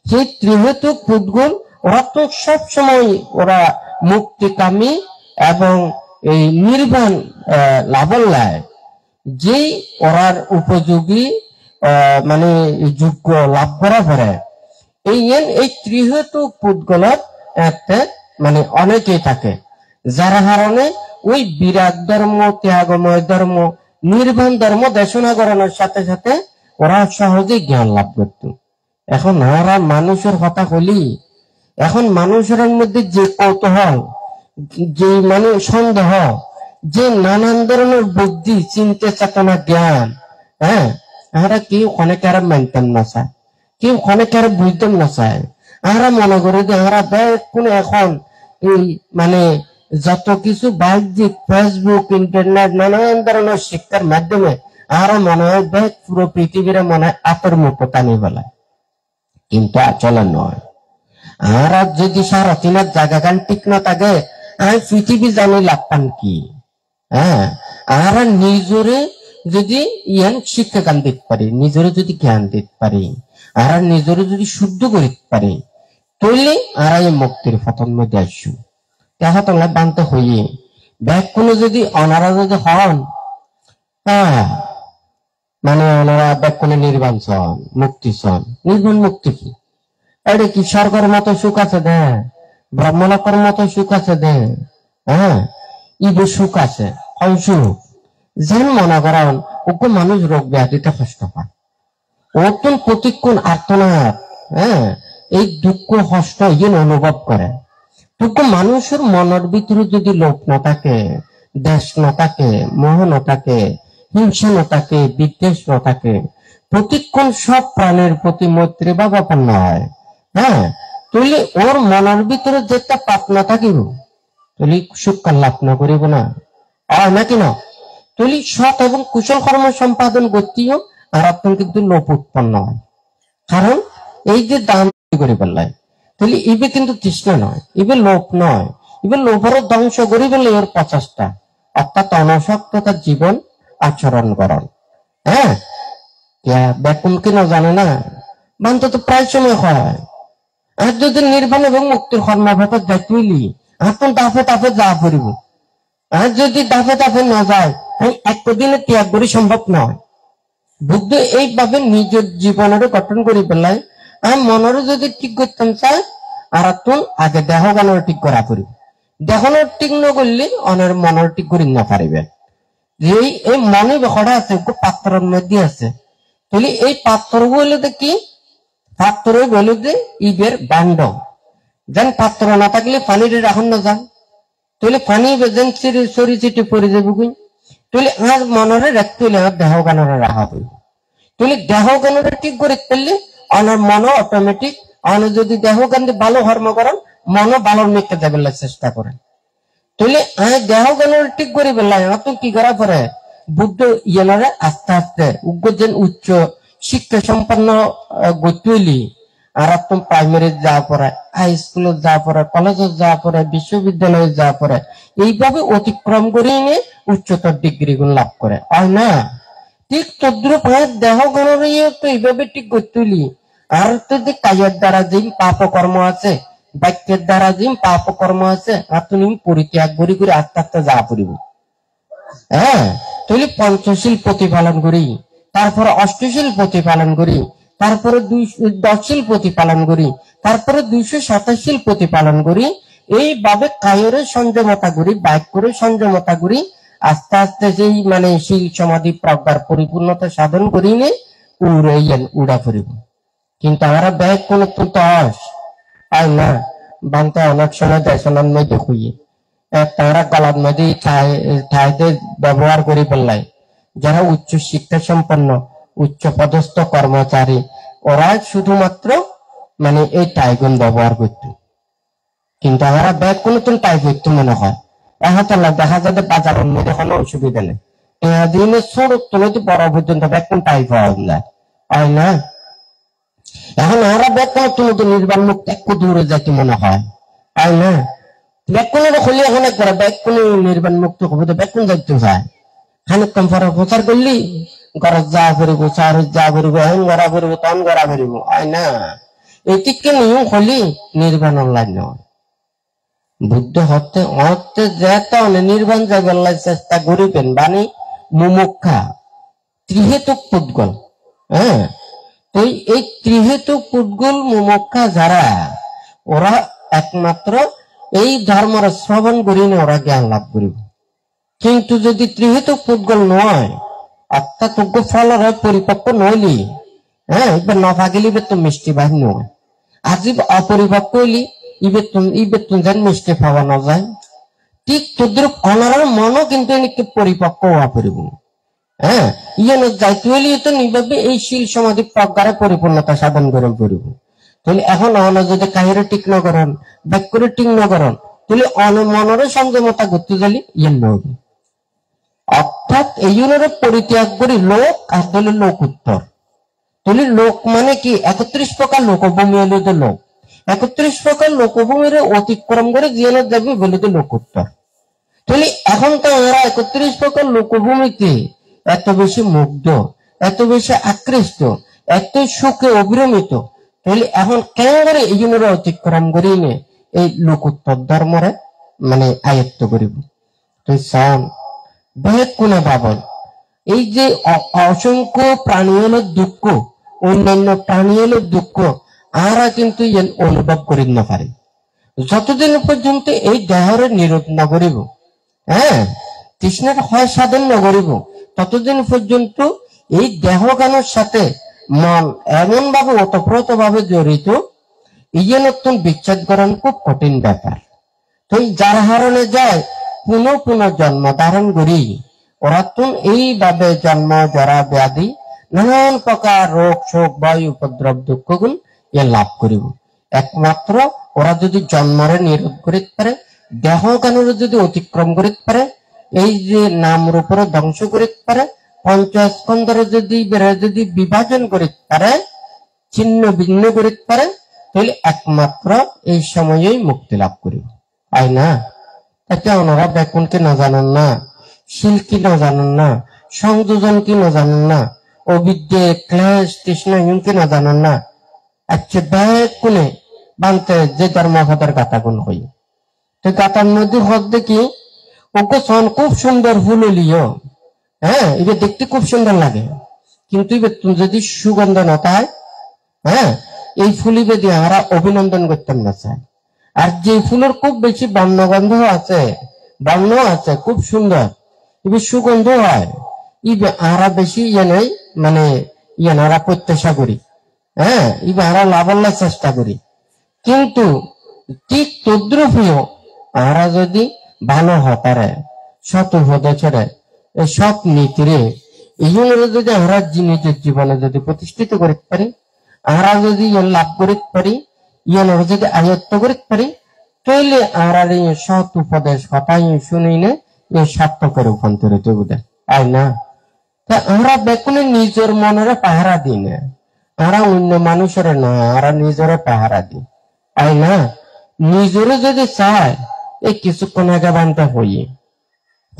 Speaker 1: সেই ত্রিহেতুক পুদ্গল ওরা তো সবসময় ওরা মুক্তিকামী এবং এই নির্বাণ লাভল্লায় যেই ওরার উপযোগী মানে যোগ্য লাভ করা পড়ে, এই ত্রিহেতুক পুদ্গলত একটা মানে অনেকেই থাকে, যার কারণে ওই বিরাট ধর্ম, ত্যাগময় ধর্ম, নির্বাণ ধর্ম দেশনা করানোর সাথে সাথে ওরা সহজেই জ্ঞান লাভ করত। এখন ওরা মানুষের কথা বলি, এখন মানুষের মধ্যে যে কৌতূহল, যে মানে সন্দেহ, যে নানান ধরনের বুদ্ধি, চিন্তা, চেতনা, জ্ঞান, হ্যাঁ, আমরা কেউ অনেকে আর মানতাম না চায়, কেউ অনেকে আর বুঝতাম না চায়। আমরা মনে করি যে আমরা কোন এখন এই মানে যত কিছু বাহ্যিক ফেসবুক, ইন্টারনেট, নানান ধরনের শিক্ষার মাধ্যমে আমরা মনে হয় পুরো পৃথিবীর মনে হয় আতর মুক্ত টানি বেলায়, কিন্তু আসলে নয়। আর যদি সারা তিনার জায়গাখান ঠিক না থাকে, আর পৃথিবী জানি লাভবান কি? হ্যাঁ, আর নিজরে যদি ইয়ান শিক্ষা জ্ঞান দিতে পারি, নিজরে যদি জ্ঞান দিতে পারি, আর নিজরে যদি শুদ্ধ করিতে পারি, তৈলে আর এই মুক্তির পতন মধ্যে আসু দেখা তোমরা বান্ত হইয়ে ব্যাগ কোনো যদি অনারা যদি হন, হ্যাঁ, মানে ওনারা ব্যাগ কোনো নির্বাণ চন, মুক্তি চন। নির্বাণ মুক্তি কি? এটা কি স্বর্গের মতো সুখ আছে দে, ব্রহ্মলোকের মতো সুখ আছে দে, হ্যাঁ, ইবে সুখ আছে, সুখ যেন মনে করেন ওকে মানুষ রোগ ব্যাধিতে কষ্ট পায়, অত্যন্ত প্রতিক্ষণ আর্তনাদ, হ্যাঁ, এই দুঃখ কষ্ট ইয়ে অনুভব করে। দুঃখ মানুষের মনের ভিতরে যদি লোভ না থাকে, দেশ না থাকে, মোহ না থাকে, হিংসা না থাকে, বিদ্বেষ না থাকে, প্রতিক্ষণ সব প্রাণের প্রতি মৈত্রী ভাবাপন্ন হয়, হ্যাঁ, তাহলে ওর মনের ভিতরে যেটা পাপ না থাকিব, তাহলে সুখ লাভ না করিব না, আর নাকি না? তাহলে সৎ এবং কুশল কর্ম সম্পাদন করতেও আর আপনার কিন্তু লোভ উৎপন্ন হয়। কারণ এই যে দান করে ফেললায়, তাহলে ইবে কিন্তু তৃষ্ণা নয়, ইবে লোভ নয়, ইবে লোভের ধ্বংস করি ফেলে ওর 50টা, অর্থাৎ অনাসক্ততার জীবন আচরণ করণ। হ্যাঁ, বেকুন কিনা জানে না, বান্ত তো প্রায় সময় হয়। আর যদি নির্বাণ এবং মুক্তির কর্মভেদ দেখলি এখন দাফে তাফে যা করিব, আর যদি দাফে তাফে না যায় একদিনে ত্যাগ করি সম্ভব নয়। বুদ্ধ এইভাবে নিজের জীবনের গঠন করে পেলায়, আর মনের যদি ঠিক করতাম চাই, আর তুন আগে দেহ গানের ঠিক করা করি, দেহনের ঠিক না করলে অনের মনের ঠিক করি না পারিবে। এই মনে বেখড়া আছে পাত্রের মধ্যে আছে, তাহলে এই পাত্র বলে কি? পাত্র বলে যে ইবের বান্ড, যেন পাত্র না থাকলে পানির রাখুন না যান, তাহলে পানি যেন সরি চিটি পড়ে যাবে গুই, তাহলে আর মনরে রাখতে হলে আর দেহ গানরে রাখা হইব। তাহলে দেহ গানরে ঠিক করে ফেললে আমার মন অটোমেটিক, আমি যদি দেহ গান ভালো কর্ম করেন মনও ভালো মেখে দেবেন চেষ্টা করেন, তাহলে দেহ গানরে ঠিক করে ফেললাম তুই কি করা পরে বুদ্ধ ইয়েনারে আস্তে আস্তে উগ্র উচ্চ শিক্ষা সম্পন্ন গতি আর তুমি প্রাইমারি যা পড়ে, হাই স্কুলে যা পড়ে, কলেজে যা পড়ে, বিশ্ববিদ্যালয়ে যা পড়ে, এইভাবে অতিক্রম করে নিয়ে উচ্চতর ডিগ্রি গুণ লাভ করে, হয় না? ঠিক তদ্রুপ দেহ গণরে তো এইভাবে ঠিক গতি আর তো যে কাজের দ্বারা যে পাপ কর্ম আছে, বাক্যের দ্বারা যে পাপ কর্ম আছে, আর তুমি পরিত্যাগ করি করে আস্তে আস্তে যা পড়িব। হ্যাঁ, তাহলে পঞ্চশীল প্রতিপালন করি, তারপরে অষ্টশীল প্রতিপালন করি, তারপরে 10শীল প্রতিপালন করি, তারপরে 227শীল প্রতিপালন করি, এইভাবে কায়রে সংযমতা করি, বাইক করে সংযমতা করি, আস্তে আস্তে যেই মানে শীল সমাধি প্রজ্ঞার পরিপূর্ণতা সাধন করি নে উড়া ফুরিব। কিন্তু আমরা ব্যাগ কোন তস তাই না, বাংতা অনেক সময় দেশনার মধ্যে খুঁজে তারা গলার মধ্যে ঠাইতে ব্যবহার করে ফেললায়, যারা উচ্চ শিক্ষা সম্পন্ন, উচ্চ পদস্থ কর্মচারী, ওরা শুধুমাত্র মানে এই টাইগুন ব্যবহার করত। কিন্তু আমরা ব্যাগ কোন টাই করতো মনে হয়, এখন দেখা যাবে বাজারের মধ্যে কোনো অসুবিধা নেই, দিনে ছোট তুলতে বড় পর্যন্ত ব্যাগ কোন টাই পাওয়া যায়, হয় না? এখন আমরা ব্যাগ কোন তুলতে নির্বাণ মুক্ত একটু দূরে যাইতে মনে হয়, হয় না? ব্যাকুণের খুলি এখন একবার ব্যাকুণ নির্বাণ মুক্ত হবে তো ব্যাকুণ যাইতে হয়, খানিক কম পরে প্রচার করলি ঘরত যা করিব, চারত যা করিব, এখন গড়া করিব, তখন গড়া করিব, হয় না? এটিকে নিয়েও খুলি নির্বাণ অনলাইন নয়। বুদ্ধ হতে হতে যেতে নির্বাণ যাবার চেষ্টা করিবেন, বাণী মুমুক্ষা ত্রিহেতুক পুদ্গল। হ্যাঁ, তো এই ত্রিহেতুক পুদ্গল মুমুক্ষা যারা, ওরা একমাত্র এই ধর্মের শ্রবণ করি না ওরা জ্ঞান লাভ করিব। কিন্তু যদি ত্রিহেতুক পুদ্গল নয়, অর্থাৎ তোকে ফলর পরিপক্ক নইলি, হ্যাঁ, এবার নফা গেলি বেতন মিষ্টি বাহিনী নয়। আজি অপরিপক্ক হইলি ই বেতন যেন মিষ্টি পাওয়া না যায়। ঠিক তোদের অনারার মনও কিন্তু এনেকে পরিপক্ক হওয়া পড়িব। হ্যাঁ, ইয়ে যাইতে হইলে তো নিভাবে এই শীল সমাধি প্রজ্ঞারে পরিপূর্ণতা সাধন করে পড়িব। তাহলে এখন অন যদি কাহিরে ঠিক ন করেন, ব্যাক করে ঠিক ন করেন, তাহলে অন মনরে সংযমতা করতে গেলে ইয়ে নবে। অর্থাৎ এই পরিত্যাগ করি লোক আর দলে লোক উত্তর। তাহলে লোক মানে কি 31 প্রকার লোকভূমি হলে তো লোক, 31 প্রকার লোকভূমির অতিক্রম করে জিয়ানো যাবে বলে তো লোক উত্তর। তাহলে এখন তো ওরা 31 প্রকার লোকভূমিতে এত বেশি মুগ্ধ, এত বেশি আকৃষ্ট, এত সুখে অবিরমিত, তাহলে এখন কেন করে এই জন্য অতিক্রম করি নে এই লোকোত্তর ধর্মরে মানে আয়ত্ত করিব। তুই সান বেগ কোনে বাবদ এই যে অসংখ্য প্রাণী হলো দুঃখ, অন্যান্য প্রাণী হলো দুঃখ, আরা কিন্তু অনুভব করি না পারে যতদিন পর্যন্ত এই দেহরে নিরোধ না করিব, হ্যাঁ, তৃষ্ণার হয় সাধন না করিব, ততদিন পর্যন্ত এই দেহগানের সাথে মন এমন ভাবে ওতপ্রোত ভাবে জড়িত, এই নতুন বিচ্ছেদ করান খুব কঠিন ব্যাপার। তো যার হারণে যায় পুনঃ পুনঃ জন্ম ধারণ করি, ওরা তুন এইভাবে জন্ম জরা ব্যাধি নানান প্রকার রোগ শোক ভয় উপদ্রব দুঃখগুণ এ লাভ করিব। একমাত্র ওরা যদি জন্মরে নিরোধ করিতে পারে, দেহ জ্ঞানের যদি অতিক্রম করিতে পারে, এই যে নাম রূপের ধ্বংস করিতে পারে, পঞ্চস্কন্ধরে যদি বিভাজন করিতে পারে, ছিন্ন ভিন্ন করিতে পারে, তাহলে একমাত্র এই সময়েই মুক্তি লাভ করিব। তাই না? তাকে ওনারা ব্যাকুণকে না জানেন না, শিল কি না জানেন না, সংযোজন কি না জানেন না, অবিদ্যে ক্লেশ তৃষ্ণা কি না জানেন না। আচ্ছা ব্যাকুণে বানতে যে ধর্মপদের গাথা গুণ হই, তো গাথার মধ্যে হদ দেখি ওকে সন খুব সুন্দর ফুল লিও, হ্যাঁ, এবার দেখতে খুব সুন্দর লাগে, কিন্তু এবার তুমি যদি সুগন্ধ না পায়, হ্যাঁ, এই ফুলিবে দিয়ে আমরা অভিনন্দন করতাম না চাই। আর যে ফুলের খুব বেশি বর্ণগন্ধ আছে, বর্ণ আছে খুব সুন্দর, এবার সুগন্ধ হয়, আমরা বেশি ইয়ে নয় মানে ইয়ে আমরা প্রত্যাশা করি, হ্যাঁ, এবার আমরা লাভার চেষ্টা করি। কিন্তু ঠিক তদ্রুপীয় আমরা যদি ভালো হতারে শত হতে ছেড়ে সব নীতিরে এই জন্য যদি আমরা নিজের জীবনে যদি প্রতিষ্ঠিত করতে পারি, আমরা যদি লাভ করতে পারি, ইয়ানোর যদি আয়ত্ত করতে পারি, তাহলে আমরা এই সৎ উপদেশ কথাই শুনি নে এই সার্থকের রূপান্তরিত বুঝে। তাই না? তা আমরা বেকুনে নিজের মনের পাহারা দিই না, আমরা অন্য মানুষের না, আমরা নিজের পাহারা দিই। তাই না? নিজেরও যদি চায় এই কিছুক্ষণ আগে বানতে হই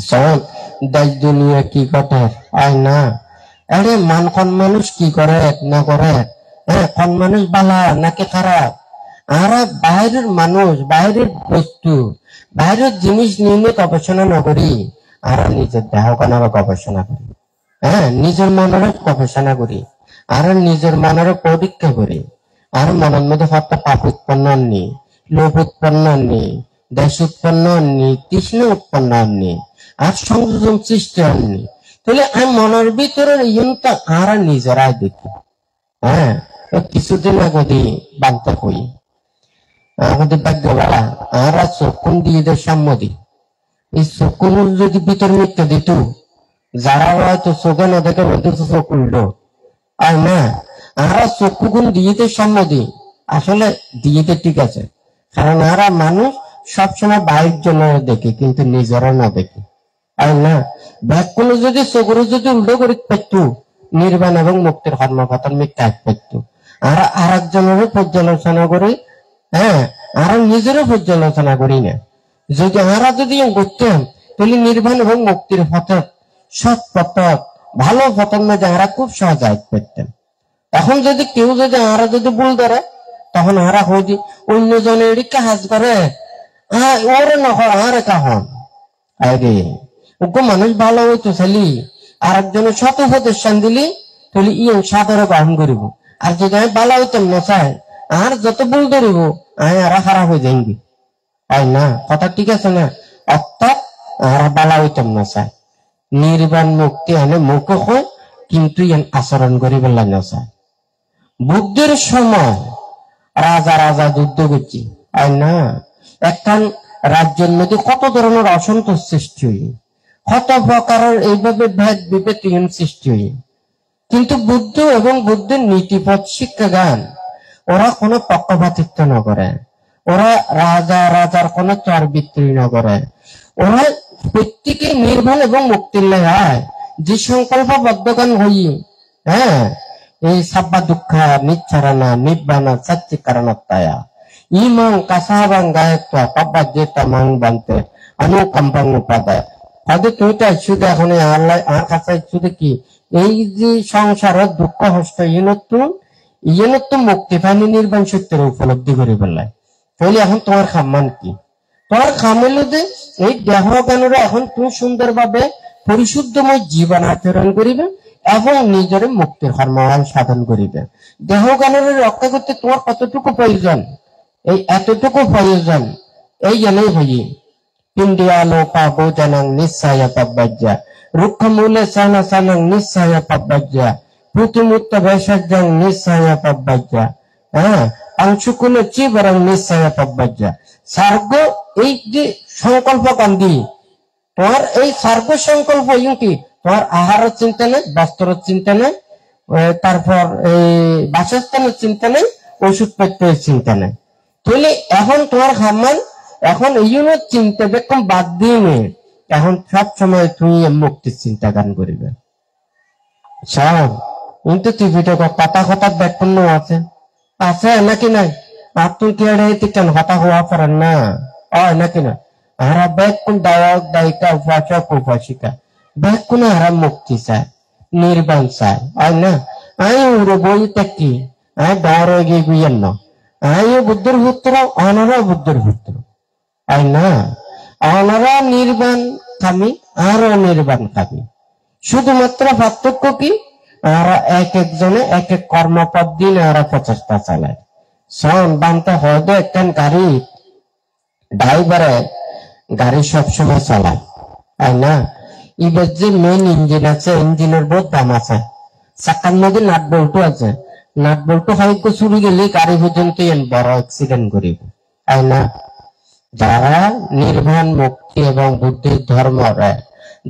Speaker 1: শোন দেশ দুনিয়া কি কথা, তাই না? আরে মান মানুষ কি করে না করে, হ্যাঁ, কোন মানুষ ভালো নাকি খারাপ, আমরা বাইরের মানুষ বাইরের বস্তু বাইরের জিনিস নিয়ে গবেষণা না করি, আমরা নিজের দেহ কানার গবেষণা করি, হ্যাঁ, নিজের মনের গবেষণা করি, আর নিজের মনের পরীক্ষা করি। আর মনের মধ্যে হত্যা পাপ উৎপন্ন হননি, লোভ উৎপন্ন হননি, দেশ উৎপন্ন হননি, তৃষ্ণ উৎপন্ন হননি, আর সংযোজন সৃষ্টি হননি। তাহলে আমি মনের ভিতরে ইয়নটা আর নিজেরাই দেখি। হ্যাঁ, কিছুদিন আগে বাগদা কই আমাদের ভাগ্যবালা আর চক্ষুন দিয়ে দেয় সাম্যদি, এই চক্ষুন যদি ভিতর মিথ্যা দিত, যারা হয়তো চোখে না দেখে বলতো চোখ উল্টো। আর না, আমরা চক্ষুগুণ দিয়েতে সম্মতি আসলে দিয়েতে ঠিক আছে, কারণ আমরা মানুষ সবসময় বাইরের জন্য দেখি কিন্তু নিজেরা না দেখি। আর না, ব্যাকুল যদি চোখগুলো যদি উল্টো করে পারত, নির্বাণ এবং মুক্তির কর্মপথন মিথ্যা পারত, আমরা আর একজনের পর্যালোচনা করি, হ্যাঁ, আমরা নিজেরও পর্যালোচনা করি না। যদি আমরা যদি করতাম তাহলে নির্বাণ এবং মুক্তির পথে সৎ পথ ভালো পথের মধ্যে আমরা খুব সহজে আইতে পারতাম। এখন যদি কেউ যদি আমরা যদি ভুল ধরে, তখন আমরা হইদি অন্যজনের কাজ করে, ওরে না আরে কাহন আরে ওকে মানুষ ভালো হইতো ছেলি, আর একজনের শত প্রতিষ্ঠান দিলি তাহলে ইয়ে সাদরে গ্রহণ করিব। আর যদি আমি ভালো হইতাম না চাই, আর যত ভুল ধরিব আমি আর খারাপ হয়ে যাইবি। তাই না? কথা ঠিক আছে না? অর্থাৎ আমরা ভালো হইতাম না চাই, নির্বাণ মুক্তি এনে মুখ হয় কিন্তু ইয়ান আচরণ করি পেলাম নচায় বুদ্ধের সময় রাজা রাজা যুদ্ধ করছি আর না একখান রাজ্যের মধ্যে কত ধরনের অসন্তোষ সৃষ্টি হই কত প্রকারের এইভাবে ভেদ বিভেদ সৃষ্টি হই কিন্তু বুদ্ধ এবং বুদ্ধের নীতিপথ শিক্ষা গান ওরা কোনো পক্ষপাতিত্ব না করে ওরা রাজা রাজার কোনো চরবৃত্তি না করে ওরা প্রত্যেকে নির্বাণ এবং মুক্তির লেখায় যে সংকল্পবদ্ধগান হই হ্যাঁ এই সাব্বা দুঃখা নিচ্ছারণা নিব্বানা সত্যি কারণত্তায়া ইমাং কাসাবাং গায়ত্ব পাব্বাজ্যেতা মাং বান্তে অনুকম্পাং উপাদায় তাদের তুইটা শুধু এখন আর কাছে শুধু কি এই যে সংসারের দুঃখ হস্ত ইয়নত্ব মুক্তি পানি নির্বাণ সত্যের উপলব্ধি করে ফেলায় তাহলে এখন তোমার খাম্মান কি তোমার খামেল যে এই দেহ জ্ঞানরা এখন তুমি সুন্দরভাবে পরিশুদ্ধময় জীবন আচরণ করিবে এবং নিজের মুক্তির কর্মফল সাধন করিবে দেহ জ্ঞানের রক্ষা করতে তোমার কতটুকু প্রয়োজন এই এতটুকু প্রয়োজন এই জন্যই হই পিণ্ডিয়ালো পাবো জানাং নিঃসায় পাব্বাজ্যা রুক্ষমূলে সানা সানাং নিঃসায় পাব্বাজ্যা প্রতিমুক্ত ভেষজ্যাং নিঃসায় পাব্বাজ্যা হ্যাঁ অংশুকুলে চিবরং নিঃসায় পাব্বাজ্যা সার্গ এই যে সংকল্প কান্দি তোমার এই সার্গ সংকল্প কি তোমার আহারের চিন্তা নেই বস্ত্রের চিন্তা নেই তারপর এই বাসস্থানের চিন্তা নেই ওষুধ পত্রের চিন্তা নেই তাহলে এখন তোমার খামান এখন এই চিন্তা বেকম বাদ দিয়ে নে এখন সব সময় তুমি মুক্তির চিন্তা গান করিবে সব কিন্তু টিভিটা কথা কথার ব্যাকপন্ন আছে আছে নাকি নাই আর তুই কি কেন হতা হওয়া পারেন না নাকি না হারা ব্যাগ কোন দায়ক দায়িকা উপাসক উপাসিকা ব্যাগ কোন হারা মুক্তি চায় নির্বাণ চায় আর না আই উড়ে বই কি আই ডর গিয়ে গুইয়েন না আই বুদ্ধের পুত্র অনারা বুদ্ধের পুত্র আই না অনারা নির্বাণ কামি আরো নির্বাণ কামি শুধুমাত্র পার্থক্য কি আরা এক একজনে এক এক কর্মপদ দিন আরা প্রচেষ্টা চালায় সন বানতে হয়তো একখান গাড়ি ড্রাইভারে গাড়ি সবসময় চালায় তাই না এবার যে মেন ইঞ্জিন আছে ইঞ্জিনের বহুত দাম আছে চাকার মধ্যে নাট বল্টু আছে নাট বল্টু হয়তো চুরি গেলে গাড়ি পর্যন্ত বড় অ্যাক্সিডেন্ট করিব তাই না যারা নির্বাণ মুক্তি এবং বুদ্ধির ধর্ম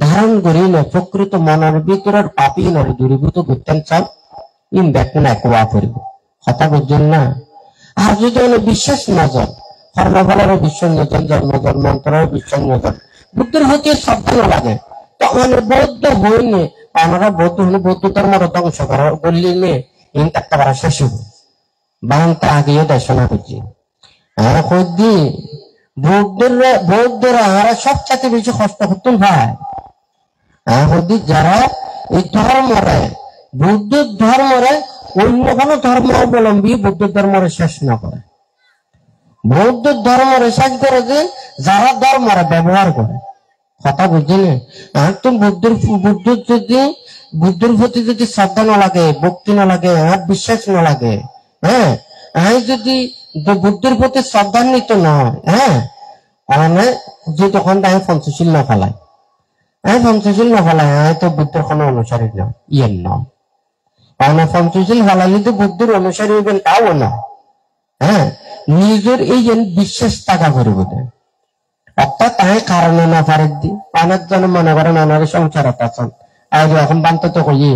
Speaker 1: ধারণ করি না প্রকৃত মনের ভিতরের পাপি নয় দূরীভূত করতেন চান ইন ব্যাকুন একোয়া করিব কথা বুঝছেন না আর যদি বিশ্বাস নজন কর্মফলেরও বিশ্বাস নজন জন্ম জন্মান্তরের বিশ্বাস নজন বুদ্ধের হতে শব্দ লাগে তখন বৌদ্ধ হইনি আমরা বৌদ্ধ হলে বৌদ্ধ ধর্মের ধ্বংস করা বললি নে ইন একটা করা শেষ হব বাংটা আগেও দেশনা করছি হ্যাঁ কদি বৌদ্ধরা আমরা সবচাইতে বেশি কষ্ট করতেন ভাই যারা এই ধর্মরে বৌদ্ধ ধর্মরে অন্য কোন ধর্ম অবলম্বী বৌদ্ধ ধর্মরে শেষ না করে বৌদ্ধ ধর্মরে শেষ করে যে যারা ধর্মরে ব্যবহার করে কথা বুঝলি আর তুমি বুদ্ধের প্রতি যদি শ্রদ্ধা না লাগে ভক্তি না লাগে আর বিশ্বাস না লাগে হ্যাঁ আমি যদি বুদ্ধের প্রতি শ্রদ্ধান্বিত নয় হ্যাঁ মানে যে তখন আমি পঞ্চশীল না ফেলাই আমি পঞ্চশীল না ফেলাই আমি তো বুদ্ধের কোনো অনুসারী না ইয়ের নয় পঞ্চশীল ফেলাইলে তো বুদ্ধের অনুসারী হইবেন তাও না হ্যাঁ নিজের এই বিশ্বাস টাকা করিব অর্থাৎ আমি কারণে না পারে দি অনেকজন মনে করেন ওনার সংসারত আছেন আর এখন বান্ত তো কই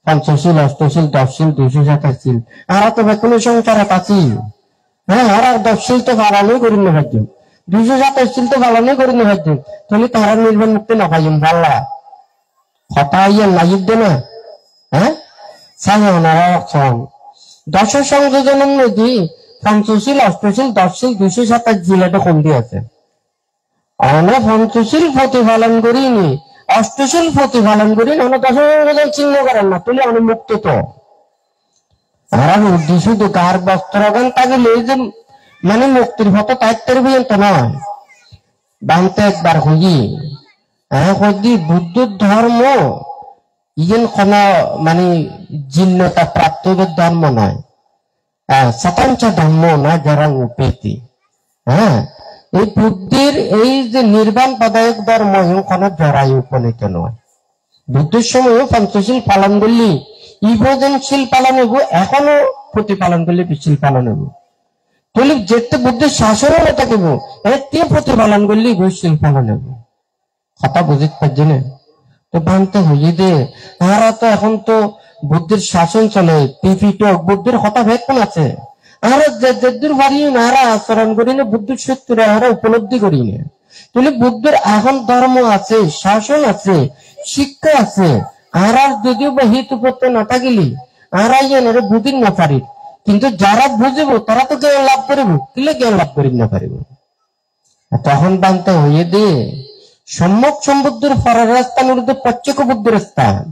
Speaker 1: পঞ্চশীল অষ্টশীল দশশীল 227 আর তো কোনো সংসারত আছি হ্যাঁ আর 10শীল তো পালনই করি না ভাগ্য 227 তো পালনই করি না ভাগ্য তুমি তারা নির্বাণ মুক্তি না পাইম ভাল্লা কথা ইয়ে লাগিত দে না হ্যাঁ সাই ওনারা দশ সংযোজনের মধ্যে পঞ্চশীল অষ্টশীল দশশীল 227 জেলাটা কমতি আছে আমরা পঞ্চশীল প্রতিপালন করিনি অষ্টশীল প্রতিপালন করি না দশ সংযোজন চিহ্ন করেন না তুলে আমি মুক্ত তো আর উদ্দেশ্য তো কার বস্ত্রগান তাকে যে মানে মুক্তির ফটো তাইতের পর্যন্ত নয় বানতে একবার হই হদি বুদ্ধ ধর্ম ইয়েন কোন মানে জিন্নতা প্রাপ্ত ধর্ম নয় শতাংশ ধর্ম না যারা উপেতি হ্যাঁ এই বুদ্ধির এই যে নির্বাণ পদায়ক ধর্ম কোন জড়াই উপনীত নয় বুদ্ধের সময়ও পঞ্চশীল পালন করলি ইভোজনশীল পালন হবো, এখনো প্রতিপালন করলে শিল পালন হবো। তাহলে যেতে বুদ্ধের শাসন হলে থাকিব এতে প্রতিপালন করলে শিল পালন হবো। কথা বুঝতে পারছি না? তো বানতে হইয়ে দে তারা তো এখন তো বুদ্ধের শাসন চলে, পিপিটক বুদ্ধের কথা ভেদ কোন আছে। আমরা যেদূর বাড়ি নারা আচরণ করি না বুদ্ধের সত্যরে আমরা উপলব্ধি করি না। তাহলে বুদ্ধের এখন ধর্ম আছে, শাসন আছে, শিক্ষা আছে। আর যদিও বা হিত করতে না থাকিলি আর বুঝিন না পারি, কিন্তু যারা বুঝিব তারা তো জ্ঞান লাভ করিব, কিলে জ্ঞান লাভ করিব না পারিব। তখন বানতে হইয়ে দে সম্যক সম্বুদ্ধের পরের স্থান উর্ধে প্রত্যেক বুদ্ধের স্থান।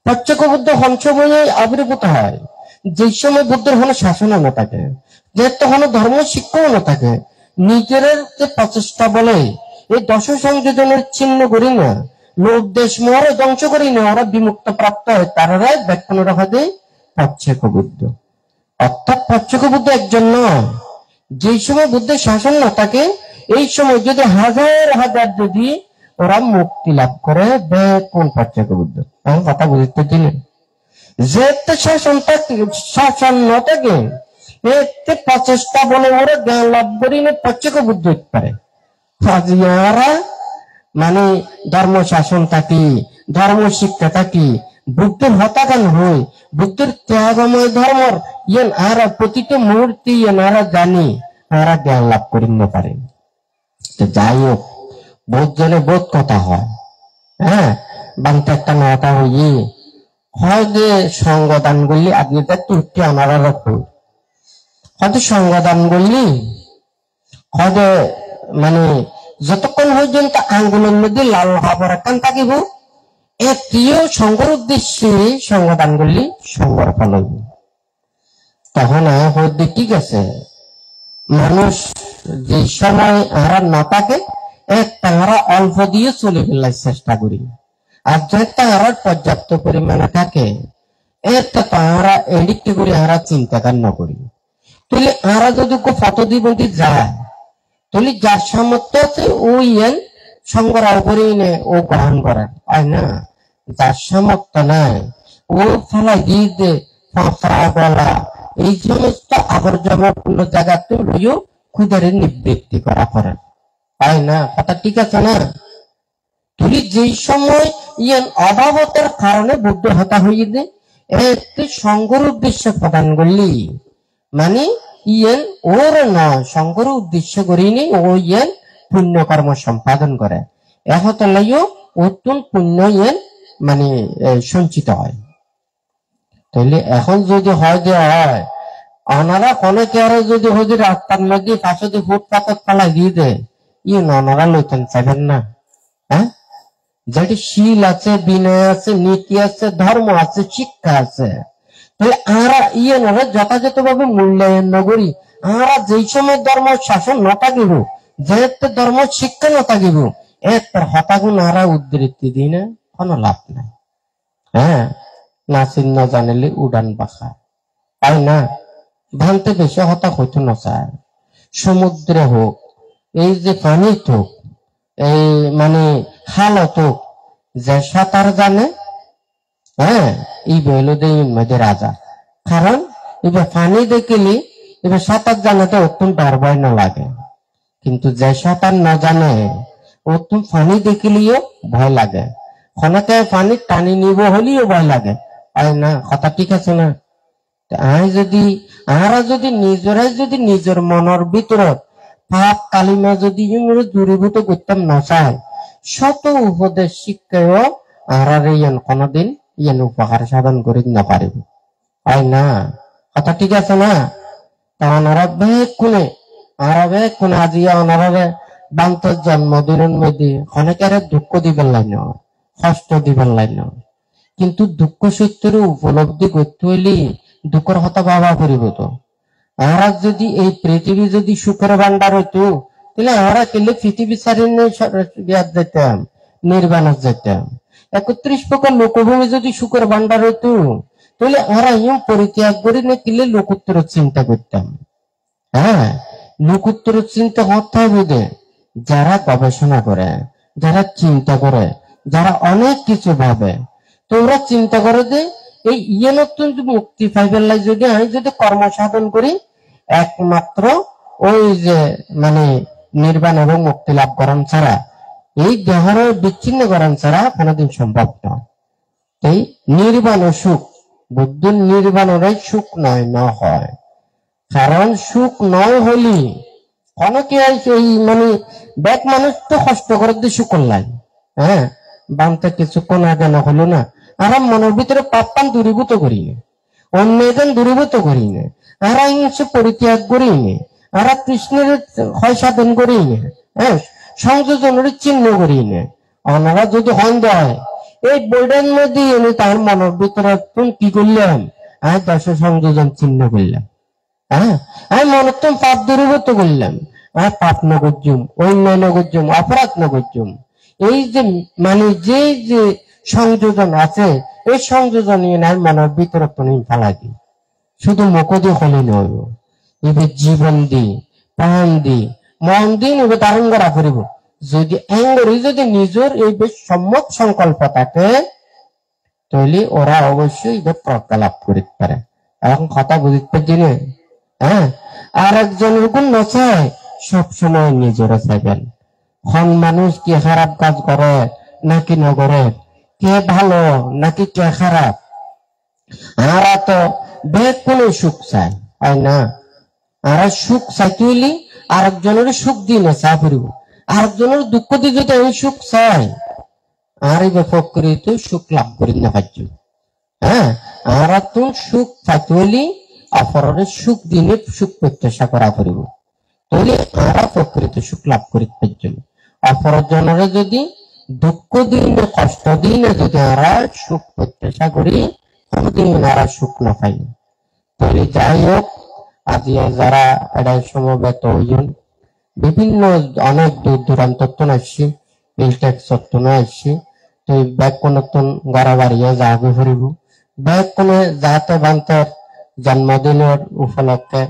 Speaker 1: প্রত্যেক বুদ্ধ হংসময়ে আবির্ভূত হয় যে সময় বুদ্ধের কোনো শাসন না থাকে, যে তখন ধর্ম শিক্ষাও না থাকে। নিজের যে প্রচেষ্টা বলে এই দশ সংযোজনের চিহ্ন করি না, লোক দেশ মোহরে ধ্বংস করি না, ওরা বিমুক্ত প্রাপ্ত হয়, তারাই ব্যাখ্যান রাখা দেয় প্রত্যেক বুদ্ধ। অর্থাৎ প্রত্যেক বুদ্ধ একজন নয়। যে সময় বুদ্ধের শাসন না থাকে এই সময় যদি হাজার হাজার যদি ওরা মুক্তি লাভ করে, কোন প্রত্যেক বুদ্ধ আমি কথা বুঝতে দিলেন। যে শাসন না থাকে এতে প্রচেষ্টা বলে ওরা জ্ঞান লাভ করি না প্রত্যেক বুদ্ধ হতে পারে। ওরা মানে ধর্ম শাসন থাকি, ধর্ম শিক্ষা থাকি, বুদ্ধের হতাকান হই, বুদ্ধের ত্যাগময় ধর্মর ইয়েন আর প্রতিটা মুহূর্তে ইয়েন আর জানি আর জ্ঞান লাভ করি না পারে। যাই হোক বোধ জনে বোধ কথা হয়। হ্যাঁ বাংতে একটা নটা হইয়ে হয় যে সঙ্গদান করলি আজকে তার তুর্তি আনারা রাখো, হয়তো সঙ্গদান করলি হয়তো মানে যতক্ষণ পর্যন্ত আঙ্গুলের মধ্যে লাল হাবর একখান থাকিব এটিও সঙ্গর উদ্দেশ্যে সঙ্গদান করলি সঙ্গর ফল হইব। তখন হয়তো ঠিক আছে মানুষ যে সময় আহার না থাকে তাহারা অল্প দিয়ে চলে ফেলার চেষ্টা করি, আর যে তাহার পর্যাপ্ত পরিমাণে থাকে তাহারা এডিক্ট করে আহারা চিন্তা না করি। তাহলে আহারা যদি ফটো দিবন্তি যায় তাহলে যার সামর্থ্য আছে ওই সংগ্রহ করে নে ও গ্রহণ করার হয় না, যার সামর্থ্য নাই ও ফেলাই দিয়ে দে গলা এই সমস্ত আবর্জনাপূর্ণ জায়গাতে লইও ক্ষুদারে নিবৃত্তি করা করেন হয় না। কথা ঠিক আছে না? তুই যেই সময় অভাবতার কারণে বুদ্ধ হতা হইয়ে দে একটি সংঘর উদ্দেশ্যে প্রদান করলি মানে ওর নয় সংঘর উদ্দেশ্য করিনি ও পুণ্যকর্ম সম্পাদন করে এহত লাইও অত্যন্ত পুণ্য মানে সঞ্চিত হয়। তাহলে এখন যদি হয় যে হয় ওনারা অনেকে আরো যদি হয় যে রাস্তার মধ্যে পাশে দিয়ে ফুটপাথ পালা দিয়ে দেয় ওনারা লইতেন চাইবেন না। হ্যাঁ যেটি শীল আছে, বিনয় আছে, নীতি আছে, ধর্ম আছে, শিক্ষা আছে, তাহলে আমরা ওরা যথাযথ ভাবে মূল্যায়ন নগরী আমরা যেই সময় ধর্ম শাসন না থাকিব, যেহেতু ধর্ম শিক্ষা না থাকিব এর হতাগুণ আমরা উদ্ধৃতি দিই না, কোনো লাভ নাই। হ্যাঁ না চিহ্ন জানিলে উড়ান পাখা তাই না, ভানতে বেশি হতা হইতে না চায়। সমুদ্রে হোক এই যে পানিত হোক এই মানে হালত হোক যে সাঁতার জানে হ্যাঁ এই বইল মধ্যে রাজা, কারণ এবার পানি দেখিলি এবার সাঁতার জানাতে অত্যন্ত ডর ভয় না লাগে, কিন্তু যে সাঁতার না জানে অত্যন্ত পানি দেখিলেও ভয় লাগে, ক্ষণকে পানি টানি নিব হলেও ভয় লাগে তাই না। কথা ঠিক আছে না? আমরা যদি নিজেরাই যদি নিজের মনের ভিতরত পাপ কালিমা যদি দূরীভূত করতাম না চায় শত উপদেশ শিক্ষাও আর কোনদিন উপকার সাধন করি না পারিব তাই না। কথা ঠিক আছে না? তা ওনারা বেগ কোনে আজিয়া ওনারা বান্তর জন্মদিনের মধ্যে অনেকের দুঃখ দিবেন লাইন, কষ্ট দিবেন লাইন, কিন্তু দুঃখ সত্যের উপলব্ধি করতে হইলে দুঃখের কথা ভাবা করিব। তো আমরা যদি এই পৃথিবী যদি সুখের ভান্ডার হইতো তাহলে আমরা কেলে পৃথিবী ছাড়িয়ে যেতাম, নির্বাণত যেতাম। 31 প্রকার লোকভূমি যদি সুখের ভান্ডার হইতো তাহলে আমরা পরিত্যাগ করি না কিলে লোকোত্তর চিন্তা করতাম। হ্যাঁ লোকোত্তর চিন্তা করতে হবে যারা গবেষণা করে, যারা চিন্তা করে, যারা অনেক কিছু ভাবে, তোমরা চিন্তা করো যে এই নতুন মুক্তি পাইবার লাই যদি আমি যদি কর্ম সাধন করি, একমাত্র ওই যে মানে নির্বাণ এবং মুক্তি লাভ করেন ছাড়া, এই দেহর বিচ্ছিন্ন করেন ছাড়া কোনোদিন সম্ভব নয়। এই নির্বাণ সুখ, বুদ্ধের নির্বাণের সুখ নয় ন হয়, কারণ সুখ নয় হলি অনেকে এই মানে ব্যাক মানুষ তো কষ্ট করে দিয়ে সুখ করলাই, হ্যাঁ বানতে কিছুক্ষণ আগে না হলো না, আর মনের ভিতরে পাপ্পান দূরীভূত করি না, অন্য এজন দূরীভূত করি না, আর হিংসে পরিত্যাগ করি না, আর কৃষ্ণের হয় সাধন করি না, হ্যাঁ সংযোজনের চিহ্ন করি না। ওনারা যদি হন দেয় এই বইটার মধ্যে এনে তার মনের ভিতরে কি করলাম, আমি 10 সংযোজন চিহ্ন করলাম, হ্যাঁ আমি মনোত্তম পাপ দূরীভূত করলাম, আর পাপ ন করছুম, অন্যায় ন করছুম, অপরাধ ন করছুম। এই যে মানে যে সংযোজন আছে, এই সংযোজন নিয়ে মনের ভিতরে তো নেই ফালাকি, শুধু মুখ দিয়ে হলে নয়, এবার জীবন দি, প্রাণ দি, মন দিন এবার ধারণ করা করিব। যদি এঙ্গরি যদি নিজের এই বেশ সম্মত সংকল্প থাকে, তাহলে ওরা অবশ্যই এবার প্রজ্ঞা লাভ করতে পারে। এখন কথা বুঝতে পারছি না, হ্যাঁ আর একজনের গুণ নচায় সবসময় নিজেরা চাইবেন। কোন মানুষ কে খারাপ কাজ করে নাকি না করে, কে ভালো নাকি কে খারাপ, আরা তো বেগ কোনো সুখ চায়, হয় না? আর সুখ চাইতে হইলে আরেকজনের সুখ দিয়ে না চা ফিরব, আরেকজনের দুঃখ দিয়ে যদি আমি সুখ চাই, আর এই প্রকৃত সুখ লাভ করি না পারছি, হ্যাঁ আর তো সুখ চাইতে হইলে অপরের সুখ দিনে সুখ প্রত্যাশা করা করিব, তাহলে আমরা প্রকৃত সুখ লাভ করিতে পারছি। অপরজনের যদি দুঃখ দিনে কষ্ট দিনে যদি আমরা সুখ প্রত্যাশা করি, কোনদিন আমরা সুখ না পাই। তাহলে যাই হোক, আজ যারা এটাই সমবেত হইন, বিভিন্ন অনেক দূর দূরান্ত আসছি, ইলটেক্স আসছি, তো ব্যাগ কোন গড়া বাড়িয়ে যাবে ফুরিব, ব্যাগ কোনে যাতে বান্তের জন্মদিনের উপলক্ষে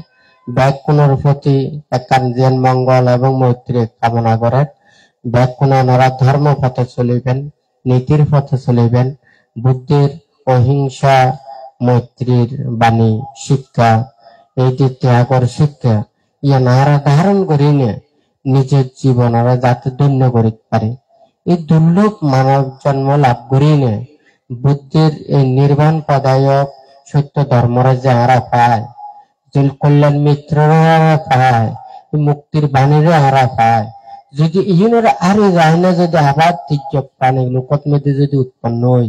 Speaker 1: ব্যাগ কোনের প্রতি একখান মঙ্গল এবং মৈত্রী কামনা করেন। ব্যাগ কোন ওনারা ধর্ম পথে চলিবেন, নীতির পথে চলিবেন, বুদ্ধির অহিংসা মৈত্রীর বাণী শিক্ষা, এই যে ত্যাগর শিক্ষা ইয়া নারা ধারণ করি নে নিজের জীবন আর যাতে ধন্য করিতে পারে। এই দুর্লভ মানব জন্ম লাভ করি নে বুদ্ধির এই নির্বাণ পদায়ক সত্য ধর্মরা যে হারা পায়, কল্যাণ মিত্ররা পায়, মুক্তির বাণীরে হারা পায়, যদি ইউনের আরো যায় না, যদি আবার তির্যক প্রাণী লোকত মধ্যে যদি উৎপন্ন হই,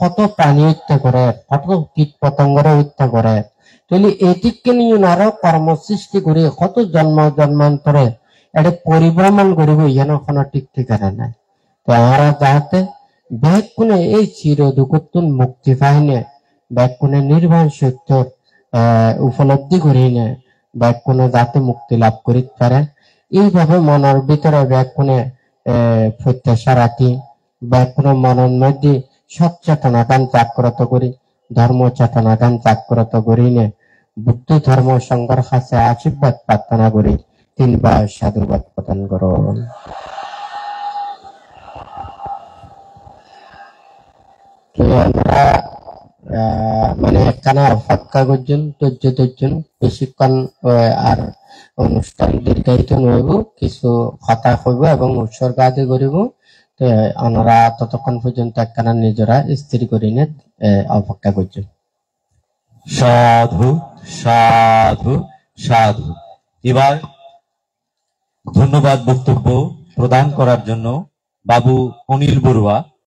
Speaker 1: কত প্রাণী হত্যা করে, কত কীট পতঙ্গরা হত্যা করে, তাহলে এটিকে নিয়ে আরো কর্ম সৃষ্টি করে কত জন্ম জন্মান্তরে এটা পরিভ্রমণ করিব, যেন কোনো ঠিক ঠিকানা নাই। তো আমরা যাহাতে ব্যাগ কোনে এই চির দুঃখতুন মুক্তি পাইনে, ব্যাগ কোনে নির্বাণ সত্য উপলব্ধি করি নে, ব্যাগ কোনে যাতে মুক্তি লাভ করিতে পারে, এইভাবে মনের ভিতরে ব্যাগ কোনে প্রত্যাশা রাখি, ব্যাগ কোনে মনের মধ্যে সচেতনা গান জাগ্রত করি, ধর্ম চেতনা গান জাগ্রত করি নে বুদ্ধ ধর্ম সংঘর কাছে আশীর্বাদ প্রার্থনা করি। 3 বার সাধুবাদ প্রদান করুন। আমরা মানে একখানা অপেক্ষা করছেন ধৈর্য বেশিক্ষণ আর অনুষ্ঠান দীর্ঘায়িত নইব, কিছু কথা কইব এবং উৎসর্গ আদি করিব। তো আমরা ততক্ষণ পর্যন্ত একখানা নিজেরা স্থির করি নে অপেক্ষা করছেন।
Speaker 2: সাধু সাধু সাধু। এবার ধন্যবাদ বক্তব্য প্রদান করার জন্য বাবু অনিল বড়ুয়া